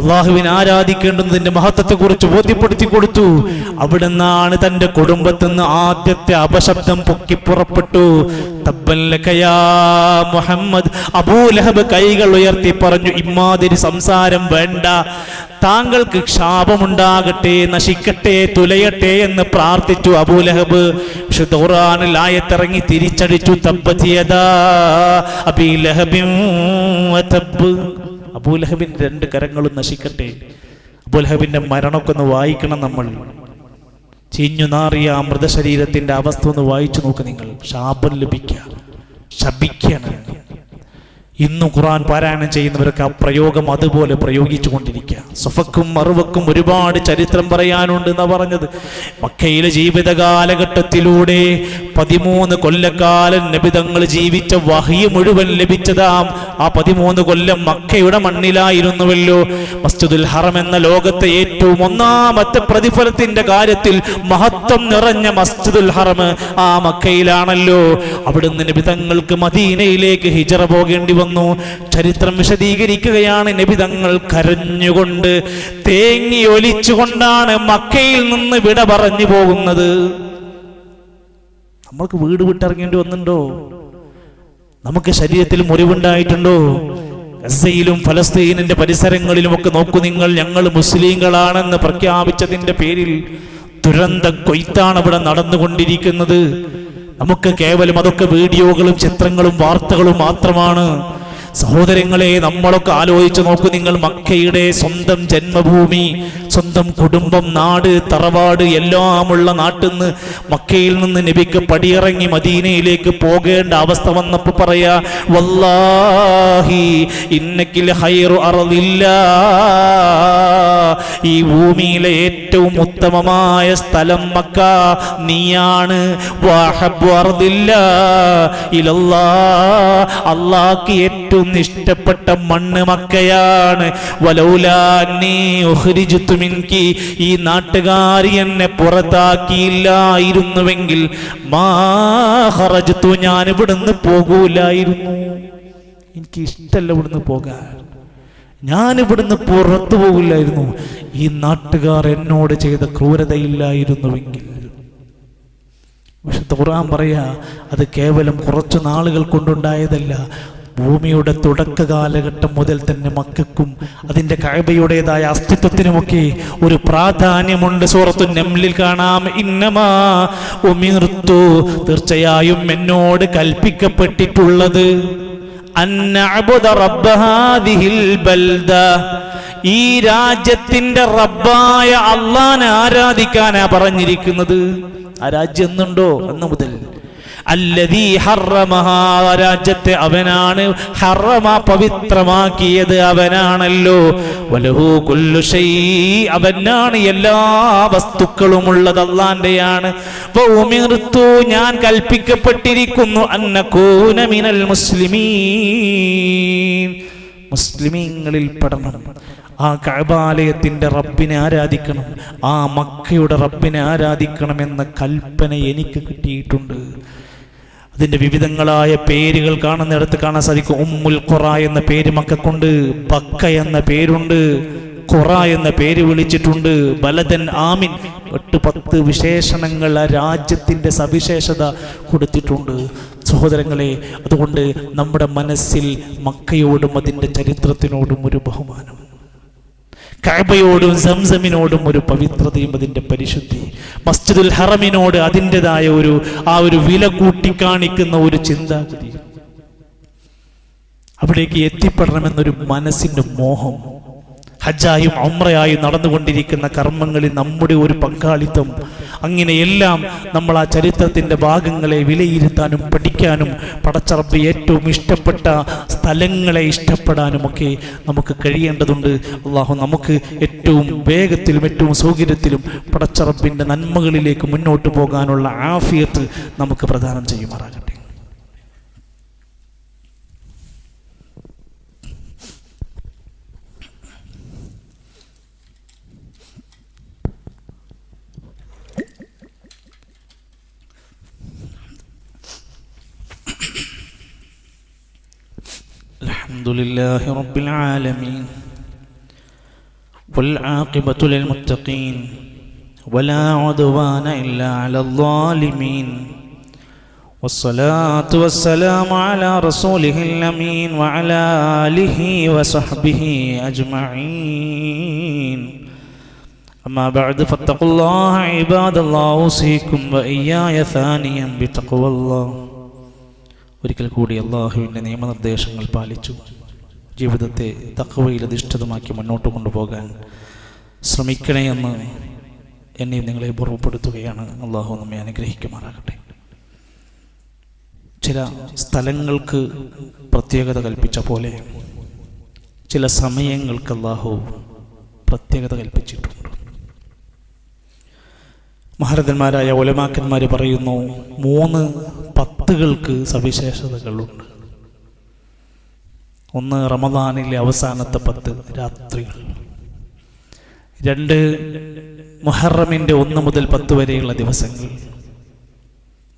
അള്ളാഹുവിനെ ആരാധിക്കേണ്ടതിന്റെ മഹത്വത്തെ കുറിച്ച് ബോധ്യപ്പെടുത്തി കൊടുത്തു. അവിടെ നിന്നാണ് തന്റെ കുടുംബത്തിൽ നിന്ന് ആദ്യത്തെ അപശബ്ദം പൊക്കി പുറപ്പെട്ടു. തബ്ബൻ ലക യാ മുഹമ്മദ്. അബൂലഹബ് കൈകൾ ഉയർത്തി പറഞ്ഞു, ഇമ്മാതിരി സംസാരം വേണ്ട, താങ്കൾക്ക് ക്ഷാപമുണ്ടാകട്ടെ, നശിക്കട്ടെ, തുലയട്ടെ എന്ന് പ്രാർത്ഥിച്ചു അബൂലഹബ്. പക്ഷെ ഖുർആനിൽ ആയത്തിറങ്ങി തിരിച്ചടിച്ചു, തബ്ബത് യദാ അബീ ലഹബിൻ വതബ്ബ്. അബൂലഹബിന്റെ 2 കരങ്ങളും നശിക്കട്ടെ. അബൂലഹബിന്റെ മരണമൊക്കെ ഒന്ന് വായിക്കണം നമ്മൾ. ചീഞ്ഞു നാറിയ മൃതശരീരത്തിന്റെ അവസ്ഥ ഒന്ന് വായിച്ചു നോക്ക് നിങ്ങൾ. ശാപം ലഭിക്കുക, ശപിക്കണം. ഇന്നും ഖുർആൻ പാരായണം ചെയ്യുന്നവരൊക്കെ ആ പ്രയോഗം അതുപോലെ പ്രയോഗിച്ചു കൊണ്ടിരിക്കുക. സഫക്കും മറുവക്കും ഒരുപാട് ചരിത്രം പറയാനുണ്ട് എന്നാ പറഞ്ഞത്. മക്കയിലെ ജീവിത കാലഘട്ടത്തിലൂടെ 13 കൊല്ലക്കാലം നബിതങ്ങൾ ജീവിച്ച വഹി മുഴുവൻ ലഭിച്ചതാം ആ 13 കൊല്ലം മക്കയുടെ മണ്ണിലായിരുന്നുവല്ലോ. മസ്ജിദുൽ ഹറം എന്ന ലോകത്തെ ഏറ്റവും ഒന്നാമത്തെ പ്രതിഫലത്തിന്റെ കാര്യത്തിൽ മഹത്വം നിറഞ്ഞ മസ്ജിദുൽ ഹറം ആ മക്കയിലാണല്ലോ. അവിടുന്ന് നബിതങ്ങൾക്ക് മദീനയിലേക്ക് ഹിജറ പോകേണ്ടി വന്നു. ചരിത്രം വിശദീകരിക്കുകയാണ്. നബിതങ്ങൾ കരഞ്ഞുകൊണ്ട്, തേങ്ങി ഒലിച്ചുകൊണ്ടാണ് മക്കയിൽ നിന്ന് വിട പറഞ്ഞു പോകുന്നത്. നമ്മൾക്ക് വീട് വിട്ടിറങ്ങേണ്ടി വന്നിട്ടുണ്ടോ? നമുക്ക് ശരീരത്തിൽ മുറിവുണ്ടായിട്ടുണ്ടോ? ഗസയിലും ഫലസ്തീനിന്റെ പരിസരങ്ങളിലും ഒക്കെ നോക്കൂ നിങ്ങൾ. ഞങ്ങൾ മുസ്ലിങ്ങളാണെന്ന് പ്രഖ്യാപിച്ചതിന്റെ പേരിൽ ദുരന്ത കൊയ്ത്താണ് ഇവിടെ നടന്നുകൊണ്ടിരിക്കുന്നത്. നമുക്ക് കേവലം അതൊക്കെ വീഡിയോകളും ചിത്രങ്ങളും വാർത്തകളും മാത്രമാണ്. സഹോദരങ്ങളെ, നമ്മളൊക്കെ ആലോചിച്ച് നോക്കൂ നിങ്ങൾ. മക്കയുടെ സ്വന്തം ജന്മഭൂമി, സ്വന്തം കുടുംബം, നാട്, തറവാട് എല്ലാമുള്ള നാട്ടിൽ നിന്ന്, മക്കയിൽ നിന്ന് നബിക്ക് പടിയിറങ്ങി മദീനയിലേക്ക് പോകേണ്ട അവസ്ഥ വന്നപ്പോൾ പറയാ, വല്ലാഹി ഇന്നകിൽ ഖൈറു അർദില്ലാ, ഈ ഭൂമിയിലെ ഏറ്റവും ഉത്തമമായ സ്ഥലം മക്ക നീയാണ്. വഹബ്ബു അർദില്ലാ ഇലല്ലാഹ്, അല്ലാഹ്ക്ക് ഏറ്റവും ഇഷ്ടപ്പെട്ട മണ്ണ് മക്കയാണ്. വലൗലാ അന്നീ ഉഖ്രിജ്തു മിൻകി, ഈ നാട്ടുകാരി എന്നെ പുറത്താക്കിയില്ലായിരുന്നുവെങ്കിൽ മാ ഖറജ്തു, ഞാൻ ഇവിടുന്ന് പോകൂലായിരുന്നു. എനിക്ക് ഇഷ്ടമല്ല ഇവിടുന്ന് പോകാൻ, ഞാൻ ഇവിടുന്ന് പുറത്തു പോകില്ലായിരുന്നു. ഈ നാട്ടുകാർ എന്നോട് ചെയ്ത ക്രൂരതയില്ലായിരുന്നുവെങ്കിൽ. പക്ഷെ ഖുർആൻ പറയാ, അത് കേവലം കുറച്ചു നാളുകൾ കൊണ്ടുണ്ടായതല്ല. ഭൂമിയുടെ തുടക്ക കാലഘട്ടം മുതൽ തന്നെ മക്കൾക്കും അതിന്റെ കഅബയുടേതായ അസ്തിത്വത്തിനുമൊക്കെ ഒരു പ്രാധാന്യമുണ്ട്. സൂറത്തുൻ നംലിൽ കാണാം, ഇന്നമാ ഉമിർതു, തീർച്ചയായും എന്നോട് കൽപ്പിക്കപ്പെട്ടിട്ടുള്ളത് അന്നഅബുദ റബ്ബ ഹാദിഹിൽ ബൽദ, ഈ രാജ്യത്തിന്റെ റബ്ബായ അല്ലാഹനെ ആരാധിക്കാനാ പറഞ്ഞിരിക്കുന്നത്. ആ രാജ്യം എന്നുണ്ടോ അന്ന് മുതൽ. അല്ലദീ ഹറമഹാ, രാജ്യത്തെ അവനാണ് ഹറമ പവിത്രമാക്കിയത്, അവനാണല്ലോ. വലഹു കുല്ലു ശൈ, അവനാണ് എല്ലാ വസ്തുക്കളും ഉള്ളത്, അല്ലാഹുവിന്റെയാണ്. വഉമിർതു, ഞാൻ കൽപ്പിക്കപ്പെട്ടിരിക്കുന്നു അന്നകൂന മിനൽ മുസ്ലിമീൻ, മുസ്ലിമീങ്ങളിൽ പെടണം. ആ കഅബാലയത്തിന്റെ റബ്ബിനെ ആരാധിക്കണം, ആ മക്കയുടെ റബ്ബിനെ ആരാധിക്കണം എന്ന കൽപ്പന എനിക്ക് കിട്ടിയിട്ടുണ്ട്. അതിന്റെ വിവിധങ്ങളായ പേരുകൾ കാണുന്നിടത്ത് കാണാൻ സാധിക്കും. ഉമ്മുൽ ഖുറ എന്ന പേര് മക്കക്കുണ്ട്, ബക്ക എന്ന പേരുണ്ട്, ഖുറ എന്ന പേര് വിളിച്ചിട്ടുണ്ട്, ബലദൻ ആമിൻ, 8-10 വിശേഷണങ്ങൾ ആ രാജ്യത്തിന്റെ സവിശേഷത കൊടുത്തിട്ടുണ്ട്. സഹോദരങ്ങളെ, അതുകൊണ്ട് നമ്മുടെ മനസ്സിൽ മക്കയോടും അതിന്റെ ചരിത്രത്തിനോടും ഒരു ബഹുമാനം, കഅബയോടും സംസമിനോടും ഒരു പവിത്രതയും അതിന്റെ പരിശുദ്ധി, മസ്ജിദുൽ ഹറമിനോട് അതിൻ്റെതായ ഒരു വില കൂട്ടിക്കാണിക്കുന്ന ഒരു ചിന്താഗതി, അവിടേക്ക് എത്തിപ്പെടണമെന്നൊരു മനസ്സിന്റെ മോഹം, ഹജ്ജായും ഉംറയായും നടന്നുകൊണ്ടിരിക്കുന്ന കർമ്മങ്ങളിൽ നമ്മുടെ ഒരു പങ്കാളിത്തം, അങ്ങനെയെല്ലാം നമ്മൾ ആ ചരിത്രത്തിന്റെ ഭാഗങ്ങളെ വിലയിരുത്താനും പഠിക്കാനും പടച്ച റബ്ബ് ഏറ്റവും ഇഷ്ടപ്പെട്ട സ്ഥലങ്ങളെ ഇഷ്ടപ്പെടാനും ഒക്കെ നമുക്ക് കഴിയേണ്ടതുണ്ട്. അല്ലാഹു നമുക്ക് ഏറ്റവും വേഗത്തിലും ഏറ്റവും സൗകര്യത്തിലും പടച്ച റബ്ബിന്റെ നന്മകളിലേക്ക് മുന്നോട്ട് പോകാനുള്ള ആഫിയത്ത് നമുക്ക് പ്രദാനം ചെയ്യുമാറാകട്ടെ. അൽഹംദുലില്ലാഹി റബ്ബിൽ ആലമീൻ വൽ ആഖിബത്തു ലിൽ മുത്തഖീൻ വലാ ഉദ്വാന ഇല്ലാ അലൽ ളാലിമീൻ വസ്സലാത്തു വസ്സലാമു അലാ റസൂലിഹിൽ അമീൻ വഅലാ ആലിഹി വസഹ്ബിഹി അജ്മഈൻ. അമ്മാ ബഅദ് ഫത്തഖുല്ലാഹ ഇബാദല്ലാഹി ഊസികും വഇയ്യായ സാനിയൻ ബിതഖ്വല്ലാഹ്. ഒരിക്കൽ കൂടി അള്ളാഹുവിൻ്റെ നിയമനിർദ്ദേശങ്ങൾ പാലിച്ചു ജീവിതത്തെ തഖ്വയിൽ അധിഷ്ഠിതമാക്കി മുന്നോട്ട് കൊണ്ടുപോകാൻ ശ്രമിക്കണേ എന്ന് എന്നെയും നിങ്ങളെ ഓർമ്മപ്പെടുത്തുകയാണ്. അള്ളാഹു നമ്മെ അനുഗ്രഹിക്കുമാറാകട്ടെ. ചില സ്ഥലങ്ങൾക്ക് പ്രത്യേകത കൽപ്പിച്ച പോലെ ചില സമയങ്ങൾക്ക് അള്ളാഹു പ്രത്യേകത കൽപ്പിച്ചിട്ടുണ്ട്. മഹാരഥന്മാരായ ഉലമാക്കന്മാർ പറയുന്നു, 3 പത്തുകൾക്ക് സവിശേഷതകളുണ്ട്. ഒന്ന്, റമദാനിലെ അവസാനത്തെ 10 രാത്രികൾ. 2, മുഹറമിൻ്റെ 1 മുതൽ 10 വരെയുള്ള ദിവസങ്ങൾ.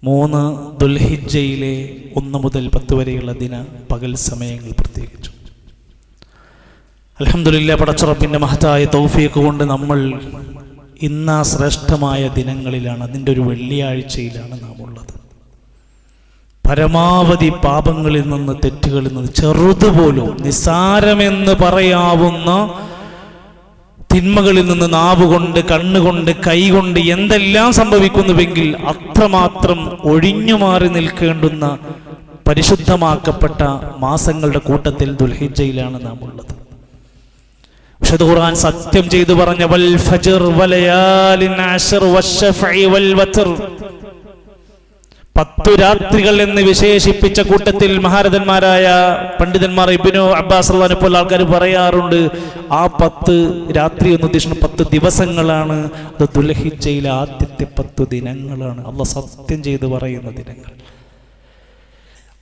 3, ദുൽഹിജ്ജയിലെ 1 മുതൽ 10 വരെയുള്ള പകൽ സമയങ്ങൾ പ്രത്യേകിച്ചു. അൽഹംദുലില്ലാഹ്, പടച്ച റബ്ബിന്റെ മഹത്തായ തൗഫീഖ് കൊണ്ട് നമ്മൾ ഇന്ന് ആ ശ്രേഷ്ഠമായ ദിനങ്ങളിലാണ്, അതിൻ്റെ ഒരു വെള്ളിയാഴ്ചയിലാണ് നാം ഉള്ളത്. പരമാവധി പാപങ്ങളിൽ നിന്ന്, തെറ്റുകളിൽ നിന്ന്, ചെറുതുപോലും നിസ്സാരമെന്ന് പറയാവുന്ന തിന്മകളിൽ നിന്ന് നാവുകൊണ്ട്, കണ്ണുകൊണ്ട്, കൈകൊണ്ട് എന്തെല്ലാം സംഭവിക്കുന്നുവെങ്കിൽ അത്രമാത്രം ഒഴിഞ്ഞു മാറി നിൽക്കേണ്ടുന്ന പരിശുദ്ധമാക്കപ്പെട്ട മാസങ്ങളുടെ കൂട്ടത്തിൽ ദുൽഹിജ്ജയിലാണ് നാം ഉള്ളത്. വിശുദ്ധ ഖുർആൻ സത്യം ചെയ്തു പറഞ്ഞ വൽ ഫജ്ർ വലയാലിൻ അശ്ർ വശഫഇ വൽ വത്ർ, 10 രാത്രികൾ എന്ന് വിശേഷിപ്പിച്ച കൂട്ടത്തിൽ മഹാരഥന്മാരായ പണ്ഡിതന്മാർ ഇബ്നു അബ്ബാസ് റളിയല്ലാഹു അൻഹു പോലുള്ള ആൾക്കാർ പറയാറുണ്ട്, ആ 10 രാത്രി എന്ന് ഉദ്ദേശിക്കുന്ന 10 ദിവസങ്ങളാണ്. അത് ദുൽഹിജ്ജയിലെ ആദ്യത്തെ 10 ദിനങ്ങളാണ്. അല്ലാഹ് സത്യം ചെയ്ത് പറയുന്ന ദിനങ്ങൾ.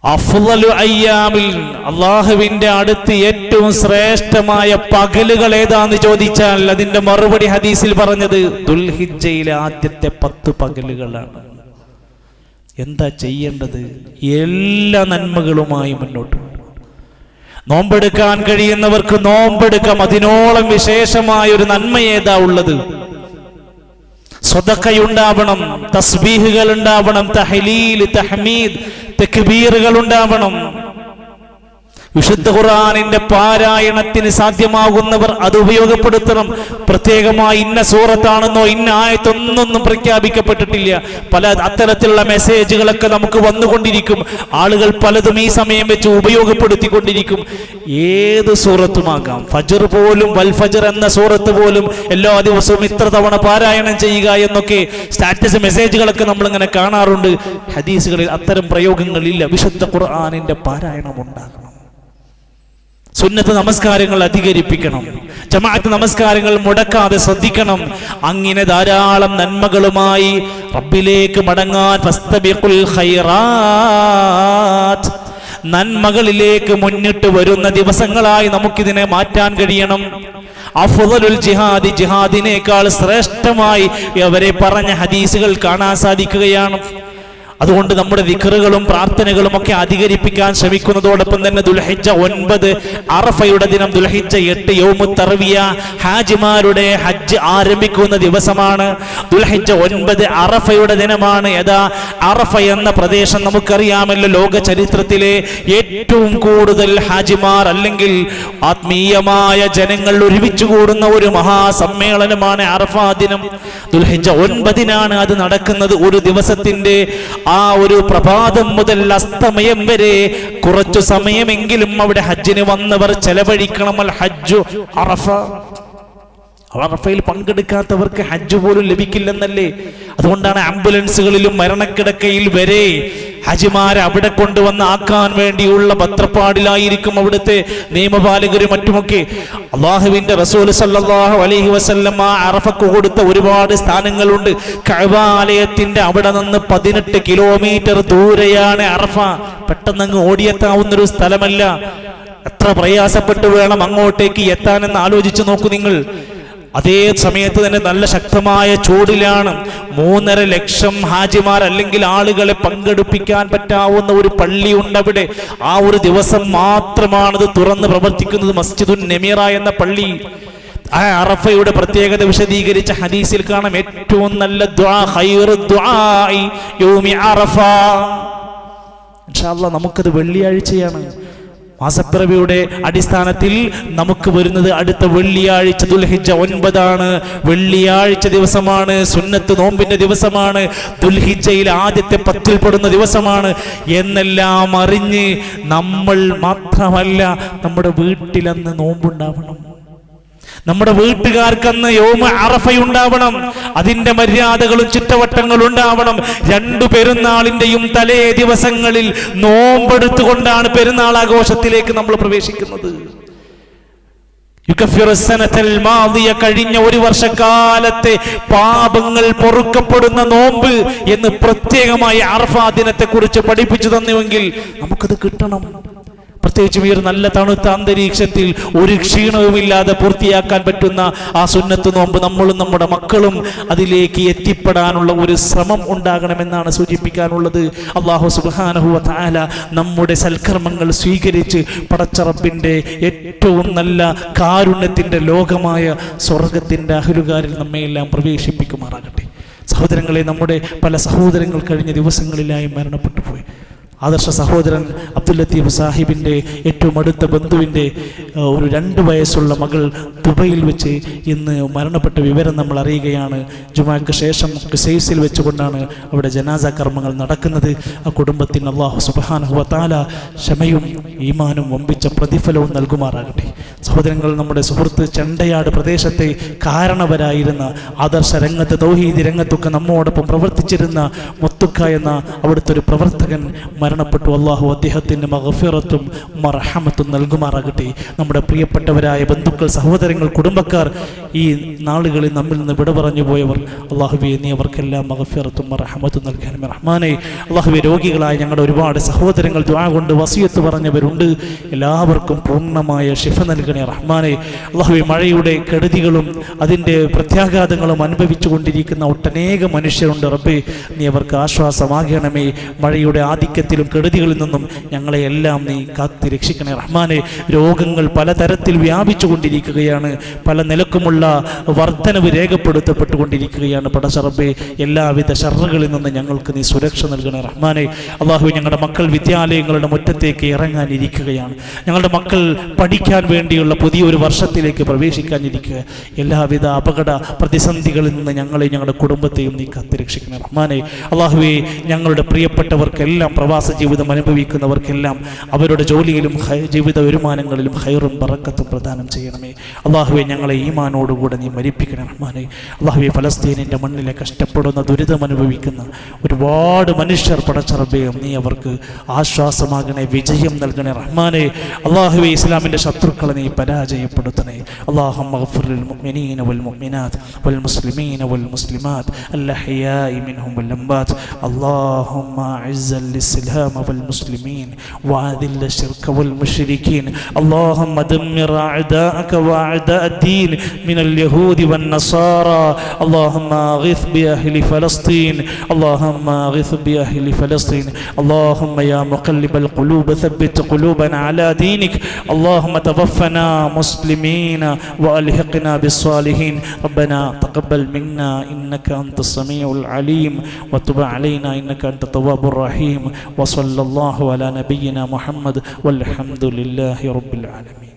അഫ്ളലു അയ്യാമിൽ, അല്ലാഹുവിന്റെ അടുത്ത് ഏറ്റവും ശ്രേഷ്ഠമായ പകലുകൾ ഏതാന്ന് ചോദിച്ചാൽ അതിന്റെ മറുപടി ഹദീസിൽ പറഞ്ഞത് ദുൽഹിജ്ജയിലെ ആദ്യത്തെ 10 പകലുകളാണ്. എന്താ ചെയ്യേണ്ടത്? എല്ലാ നന്മകളുമായി മുന്നോട്ട്. നോമ്പെടുക്കാൻ കഴിയുന്നവർക്ക് നോമ്പെടുക്കാം. അതിനോളം വിശേഷമായ ഒരു നന്മ ഏതാ ഉള്ളത്? സ്വതക്കയുണ്ടാവണം, തസ്ബീഹുകൾ ഉണ്ടാവണം, തഹ്ലീൽ, തഹ്മീദ്, തക്ബീറുകൾ ഉണ്ടാവണം. വിശുദ്ധ ഖുർആനിന്റെ പാരായണത്തിന് സാധ്യമാകുന്നവർ അത് ഉപയോഗപ്പെടുത്തണം. പ്രത്യേകമായി ഇന്ന സൂറത്താണെന്നോ ഇന്ന ആയത്തൊന്നും പ്രഖ്യാപിക്കപ്പെട്ടിട്ടില്ല. പല അത്തരത്തിലുള്ള മെസ്സേജുകളൊക്കെ നമുക്ക് വന്നുകൊണ്ടിരിക്കും. ആളുകൾ പലതും ഈ സമയം വെച്ച് ഉപയോഗപ്പെടുത്തിക്കൊണ്ടിരിക്കും. ഏത് സൂറത്തുമാകാം. ഫജ്ർ പോലും, വൽ ഫജ്ർ എന്ന സൂറത്ത് പോലും എല്ലാ ദിവസവും ഇത്ര തവണ പാരായണം ചെയ്യുക എന്നൊക്കെ സ്റ്റാറ്റസ് മെസ്സേജുകളൊക്കെ നമ്മളിങ്ങനെ കാണാറുണ്ട്. ഹദീസുകളിൽ അത്തരം പ്രയോഗങ്ങളില്ല. വിശുദ്ധ ഖുർആനിന്റെ പാരായണം ഉണ്ടാകണം. സുന്നത്ത് നമസ്കാരങ്ങൾ അധികരിപ്പിക്കണം. ജമാഅത്ത് നമസ്കാരങ്ങൾ മുടക്കാതെ ശ്രദ്ധിക്കണം. അങ്ങനെ ധാരാളം നന്മകളുമായി റബ്ബിലേക്ക് മടങ്ങാൻ ഫസ്തബിഖുൽ ഖൈറാത്ത്, നന്മകളിലേക്ക് മുന്നിട്ട് വരുന്ന ദിവസങ്ങളായി നമുക്കിതിനെ മാറ്റാൻ കഴിയണം. അഫ്ളലുൽ ജിഹാദി, ജിഹാദിനേക്കാൾ ശ്രേഷ്ഠമായി അവരെ പറഞ്ഞ ഹദീസുകൾ കാണാൻ സാധിക്കുകയാണ്. അതുകൊണ്ട് നമ്മുടെ ദിക്റുകളും പ്രാർത്ഥനകളും ഒക്കെ അധികരിപ്പിക്കാൻ ശ്രമിക്കുന്നതോടൊപ്പം തന്നെ ദുൽഹിജ്ജ 9 അറഫയുടെ ദിനം, ദുൽഹിജ്ജ 8 യൗമുത് തർവിയ, ഹാജിമാരുടെ ഹജ്ജ് ആരംഭിക്കുന്ന ദിവസമാണ്. ദുൽഹിജ്ജ 9 അറഫയുടെ ദിനമാണ്. യഥാ അറഫ എന്ന പ്രദേശം നമുക്കറിയാമല്ലോ, ലോക ചരിത്രത്തിലെ ഏറ്റവും കൂടുതൽ ഹാജിമാർ അല്ലെങ്കിൽ ആത്മീയമായ ജനങ്ങൾ ഒരുമിച്ച് കൂടുന്ന ഒരു മഹാസമ്മേളനമാണ് അറഫ ദിനം. ദുൽഹിജ്ജ 9-നാണ് അത് നടക്കുന്നത്. ഒരു ദിവസത്തിന്റെ ആ ഒരു പ്രഭാതം മുതൽ അസ്തമയം വരെ കുറച്ചു സമയമെങ്കിലും അവിടെ ഹജ്ജിന് വന്നവർ ചെലവഴിക്കണം. അൽ ഹജ്ജു അറഫ. അറഫയിൽ പങ്കെടുക്കാത്തവർക്ക് ഹജ്ജ് പോലും ലഭിക്കില്ലെന്നല്ലേ. അതുകൊണ്ടാണ് ആംബുലൻസുകളിലും മരണക്കിടക്കയിൽ വരെ ഹജിമാരെ അവിടെ കൊണ്ടുവന്ന് ആക്കാൻ വേണ്ടിയുള്ള പത്രപ്പാടിലായിരിക്കും അവിടുത്തെ നിയമപാലകരും മറ്റുമൊക്കെ. അള്ളാഹുവിന്റെ റസൂൽ സല്ലല്ലാഹു അലൈഹി വസല്ലം അറഫക്ക് കൊടുത്ത ഒരുപാട് സ്ഥാനങ്ങളുണ്ട്. കഅബ ആലയത്തിന്റെ അവിടെ നിന്ന് 18 കിലോമീറ്റർ ദൂരെയാണ് അറഫ. പെട്ടെന്നങ്ങ് ഓടിയെത്താവുന്നൊരു സ്ഥലമല്ല. എത്ര പ്രയാസപ്പെട്ട് വേണം അങ്ങോട്ടേക്ക് എത്താനെന്ന് ആലോചിച്ച് നോക്കൂ നിങ്ങൾ. അതേ സമയത്ത് തന്നെ നല്ല ശക്തമായ ചൂടിലാണ്. 3.5 ലക്ഷം ഹാജിമാർ അല്ലെങ്കിൽ ആളുകളെ പങ്കെടുപ്പിക്കാൻ പറ്റാവുന്ന ഒരു പള്ളി ഉണ്ട് അവിടെ. ആ ഒരു ദിവസം മാത്രമാണത് തുറന്ന് പ്രവർത്തിക്കുന്നത്. മസ്ജിദുൻ നമീറ എന്ന പള്ളി. ആ അറഫയുടെ പ്രത്യേകത വിശദീകരിച്ച ഹദീസിൽ കാണാം, ഏറ്റവും നല്ല ദുആ ഖൈറു ദുആഇ യൗമി അറഫ. ഇൻഷാ അല്ലാഹ് നമുക്കത് വെള്ളിയാഴ്ചയാണ്. മാസപ്പിറവിയുടെ അടിസ്ഥാനത്തിൽ നമുക്ക് വരുന്നത് അടുത്ത വെള്ളിയാഴ്ച ദുൽഹിജ്ജ 9 വെള്ളിയാഴ്ച ദിവസമാണ്. സുന്നത്ത് നോമ്പിന്റെ ദിവസമാണ്. ദുൽഹിജ്ജയിൽ ആദ്യത്തെ 10-ൽ പെടുന്ന ദിവസമാണ് എന്നെല്ലാം അറിഞ്ഞ് നമ്മൾ മാത്രമല്ല, നമ്മുടെ വീട്ടിലന്ന് നോമ്പുണ്ടാവണം. നമ്മുടെ വീട്ടുകാർക്കന്ന് യൗമ അറഫയുണ്ടാവണം. അതിന്റെ മര്യാദകളും ചുറ്റവട്ടങ്ങളും ഉണ്ടാവണം. 2 പെരുന്നാളിന്റെയും തലേ ദിവസങ്ങളിൽ നോമ്പെടുത്തുകൊണ്ടാണ് പെരുന്നാൾ ആഘോഷത്തിലേക്ക് നമ്മൾ പ്രവേശിക്കുന്നത്. കഴിഞ്ഞ ഒരു വർഷക്കാലത്തെ പാപങ്ങൾ പൊറുക്കപ്പെടുന്ന നോമ്പ് എന്ന് പ്രത്യേകമായി അറഫാ ദിനത്തെ കുറിച്ച് പഠിപ്പിച്ചു തന്നുവെങ്കിൽ നമുക്കത് കിട്ടണം. പ്രത്യേകിച്ചും ഈ ഒരു നല്ല തണുത്ത അന്തരീക്ഷത്തിൽ ഒരു ക്ഷീണവുമില്ലാതെ പൂർത്തിയാക്കാൻ പറ്റുന്ന ആ സുന്നത്ത് നോമ്പ് നമ്മളും നമ്മുടെ മക്കളും അതിലേക്ക് എത്തിപ്പെടാനുള്ള ഒരു ശ്രമം ഉണ്ടാകണമെന്നാണ് സൂചിപ്പിക്കാനുള്ളത്. അല്ലാഹു സുബ്ഹാനഹു വ തആല നമ്മുടെ സൽക്കർമ്മങ്ങൾ സ്വീകരിച്ച് പടച്ച റബ്ബിന്റെ ഏറ്റവും നല്ല കാരുണ്യത്തിന്റെ ലോകമായ സ്വർഗത്തിന്റെ അഹ്ലുകാരിൽ നമ്മയെല്ലാം പ്രവേശിപ്പിക്കുമാറാകട്ടെ. സഹോദരങ്ങളെ, നമ്മുടെ പല സഹോദരങ്ങൾ കഴിഞ്ഞ ദിവസങ്ങളിലായി മരണപ്പെട്ടു പോയി. ആദർശ സഹോദരൻ അബ്ദുൽ ലത്തീഫ് സാഹിബിൻ്റെ ഏറ്റവും അടുത്ത ബന്ധുവിൻ്റെ ഒരു 2 വയസ്സുള്ള മകൾ ദുബൈയിൽ വെച്ച് ഇന്ന് മരണപ്പെട്ട വിവരം നമ്മൾ അറിയുകയാണ്. ജുമാക്ക് ശേഷം ഖുസൈസിൽ വെച്ചുകൊണ്ടാണ് അവിടെ ജനാസ കർമ്മങ്ങൾ നടക്കുന്നത്. ആ കുടുംബത്തിന് അല്ലാഹു സുബ്ഹാനഹു വ തആല ക്ഷമയും ഈമാനും വമ്പിച്ച പ്രതിഫലവും നൽകുമാറാകട്ടെ. സഹോദരങ്ങൾ, നമ്മുടെ സുഹൃത്ത് ചെണ്ടയാട് പ്രദേശത്തെ കാരണവരായിരുന്ന ആദർശ രംഗത്ത് തൗഹീദ് രംഗത്തൊക്കെ നമ്മോടൊപ്പം പ്രവർത്തിച്ചിരുന്ന മുത്തുക്ക എന്ന അവിടുത്തെ ഒരു പ്രവർത്തകൻ മരണപ്പെട്ടു. അല്ലാഹു അദ്ദേഹത്തിന് മഗ്ഫിറത്തും മർഹമത്തും നൽകുമാറാകട്ടെ. നമ്മുടെ പ്രിയപ്പെട്ടവരായ ബന്ധുക്കൾ, സഹോദരങ്ങൾ, കുടുംബക്കാർ, ഈ നാളുകളിൽ നമ്മിൽ നിന്ന് വിട പറഞ്ഞു പോയവർ, അല്ലാഹുവേ നീ അവർക്കെല്ലാം മഗ്ഫിറത്തും മർഹമത്തും നൽകാനും റഹ്മാനേ. അല്ലാഹുവേ, രോഗികളായ ഞങ്ങളുടെ ഒരുപാട് സഹോദരങ്ങൾ ദുആ കൊണ്ട് വസിയത്ത് പറഞ്ഞവരുണ്ട്. എല്ലാവർക്കും പൂർണ്ണമായ ശിഫ നൽകണം നൽകണേ റഹ്മാനെ. അല്ലാഹുവേ, മഴയുടെ കെടുതികളും അതിൻ്റെ പ്രത്യാഘാതങ്ങളും അനുഭവിച്ചു കൊണ്ടിരിക്കുന്ന ഒട്ടനേക മനുഷ്യരുണ്ട് റബ്ബേ. നീ അവർക്ക് ആശ്വാസമാകണമേ. മഴയുടെ ആധിക്യത്തിലും കെടുതികളിൽ നിന്നും ഞങ്ങളെ എല്ലാം നീ കാത്ത് രക്ഷിക്കണേ റഹ്മാനെ. രോഗങ്ങൾ പലതരത്തിൽ വ്യാപിച്ചു കൊണ്ടിരിക്കുകയാണ്, പല നിലക്കുമുള്ള വർധനവ് രേഖപ്പെടുത്തപ്പെട്ടുകൊണ്ടിരിക്കുകയാണ്. പടച്ച റബ്ബേ, എല്ലാവിധ ശർറുകളിൽ നിന്ന് ഞങ്ങൾക്ക് നീ സുരക്ഷ നൽകണേ റഹ്മാനെ. അല്ലാഹുവേ, ഞങ്ങളുടെ മക്കൾ വിദ്യാലയങ്ങളുടെ മുറ്റത്തേക്ക് ഇറങ്ങാനിരിക്കുകയാണ്. ഞങ്ങളുടെ മക്കൾ പഠിക്കാൻ വേണ്ടിയുള്ള പുതിയൊരു വർഷത്തിലേക്ക് പ്രവേശിക്കാനിരിക്കുക. എല്ലാവിധ അപകട പ്രതിസന്ധികളിൽ നിന്ന് ഞങ്ങളെയും ഞങ്ങളുടെ കുടുംബത്തെയും നീ കാത്തുരക്ഷിക്കണം റഹ്മാനെ. അല്ലാഹുവേ, ഞങ്ങളുടെ പ്രിയപ്പെട്ടവർക്കെല്ലാം, പ്രവാസ ജീവിതം അനുഭവിക്കുന്നവർക്കെല്ലാം അവരുടെ ജോലിയിലും ജീവിത വരുമാനങ്ങളിലും ഖൈറും ബറക്കത്തും പ്രദാനം ചെയ്യണമേ. അല്ലാഹുവേ, ഞങ്ങളെ ഈമാനോടുകൂടെ നീ മരിപ്പിക്കണം റഹ്മാനെ. അല്ലാഹുവേ, ഫലസ്തീനിൻ്റെ മണ്ണിലെ കഷ്ടപ്പെടുന്ന ദുരിതം അനുഭവിക്കുന്ന ഒരുപാട് മനുഷ്യർ പടച്ച റബ്ബേ, നീ അവർക്ക് ആശ്വാസമാകണേ, വിജയം നൽകണേ റഹ്മാനെ. അല്ലാഹുവേ, ഇസ്ലാമിൻ്റെ ശത്രുക്കളെ നീ പരാജയപ്പെടുത്തണേ. അല്ലാഹുമ്മ ഗ്ഫിർ ലിൽ മുഅ്മിനീന വൽ മുഅ്മിനാത്ത് വൽ മുസ്ലിമീന വൽ മുസ്ലിമാത്ത് അൽഅഹ്യാഇ മിൻഹും വൽ അംവാത്ത്. അല്ലാഹുമ്മ അഇസ്സൽ ഇസ്ലാമ വൽ മുസ്ലിമീൻ വഅദില്ല الشرك والمشركين. اللهم دمر أعداءك وأعداء الدين من اليهود والنصارى. اللهم أغث بأهل فلسطين. اللهم أغث بأهل فلسطين. اللهم يا مقلب القلوب ثبت قلوبنا على دينك. اللهم توفنا مسلمين وألحقنا بالصالحين. ربنا تقبل منا إنك أنت السميع العليم وتب علينا إنك أنت التواب الرحيم. وصلى الله على نبينا محمد والحمد لله رب العالمين.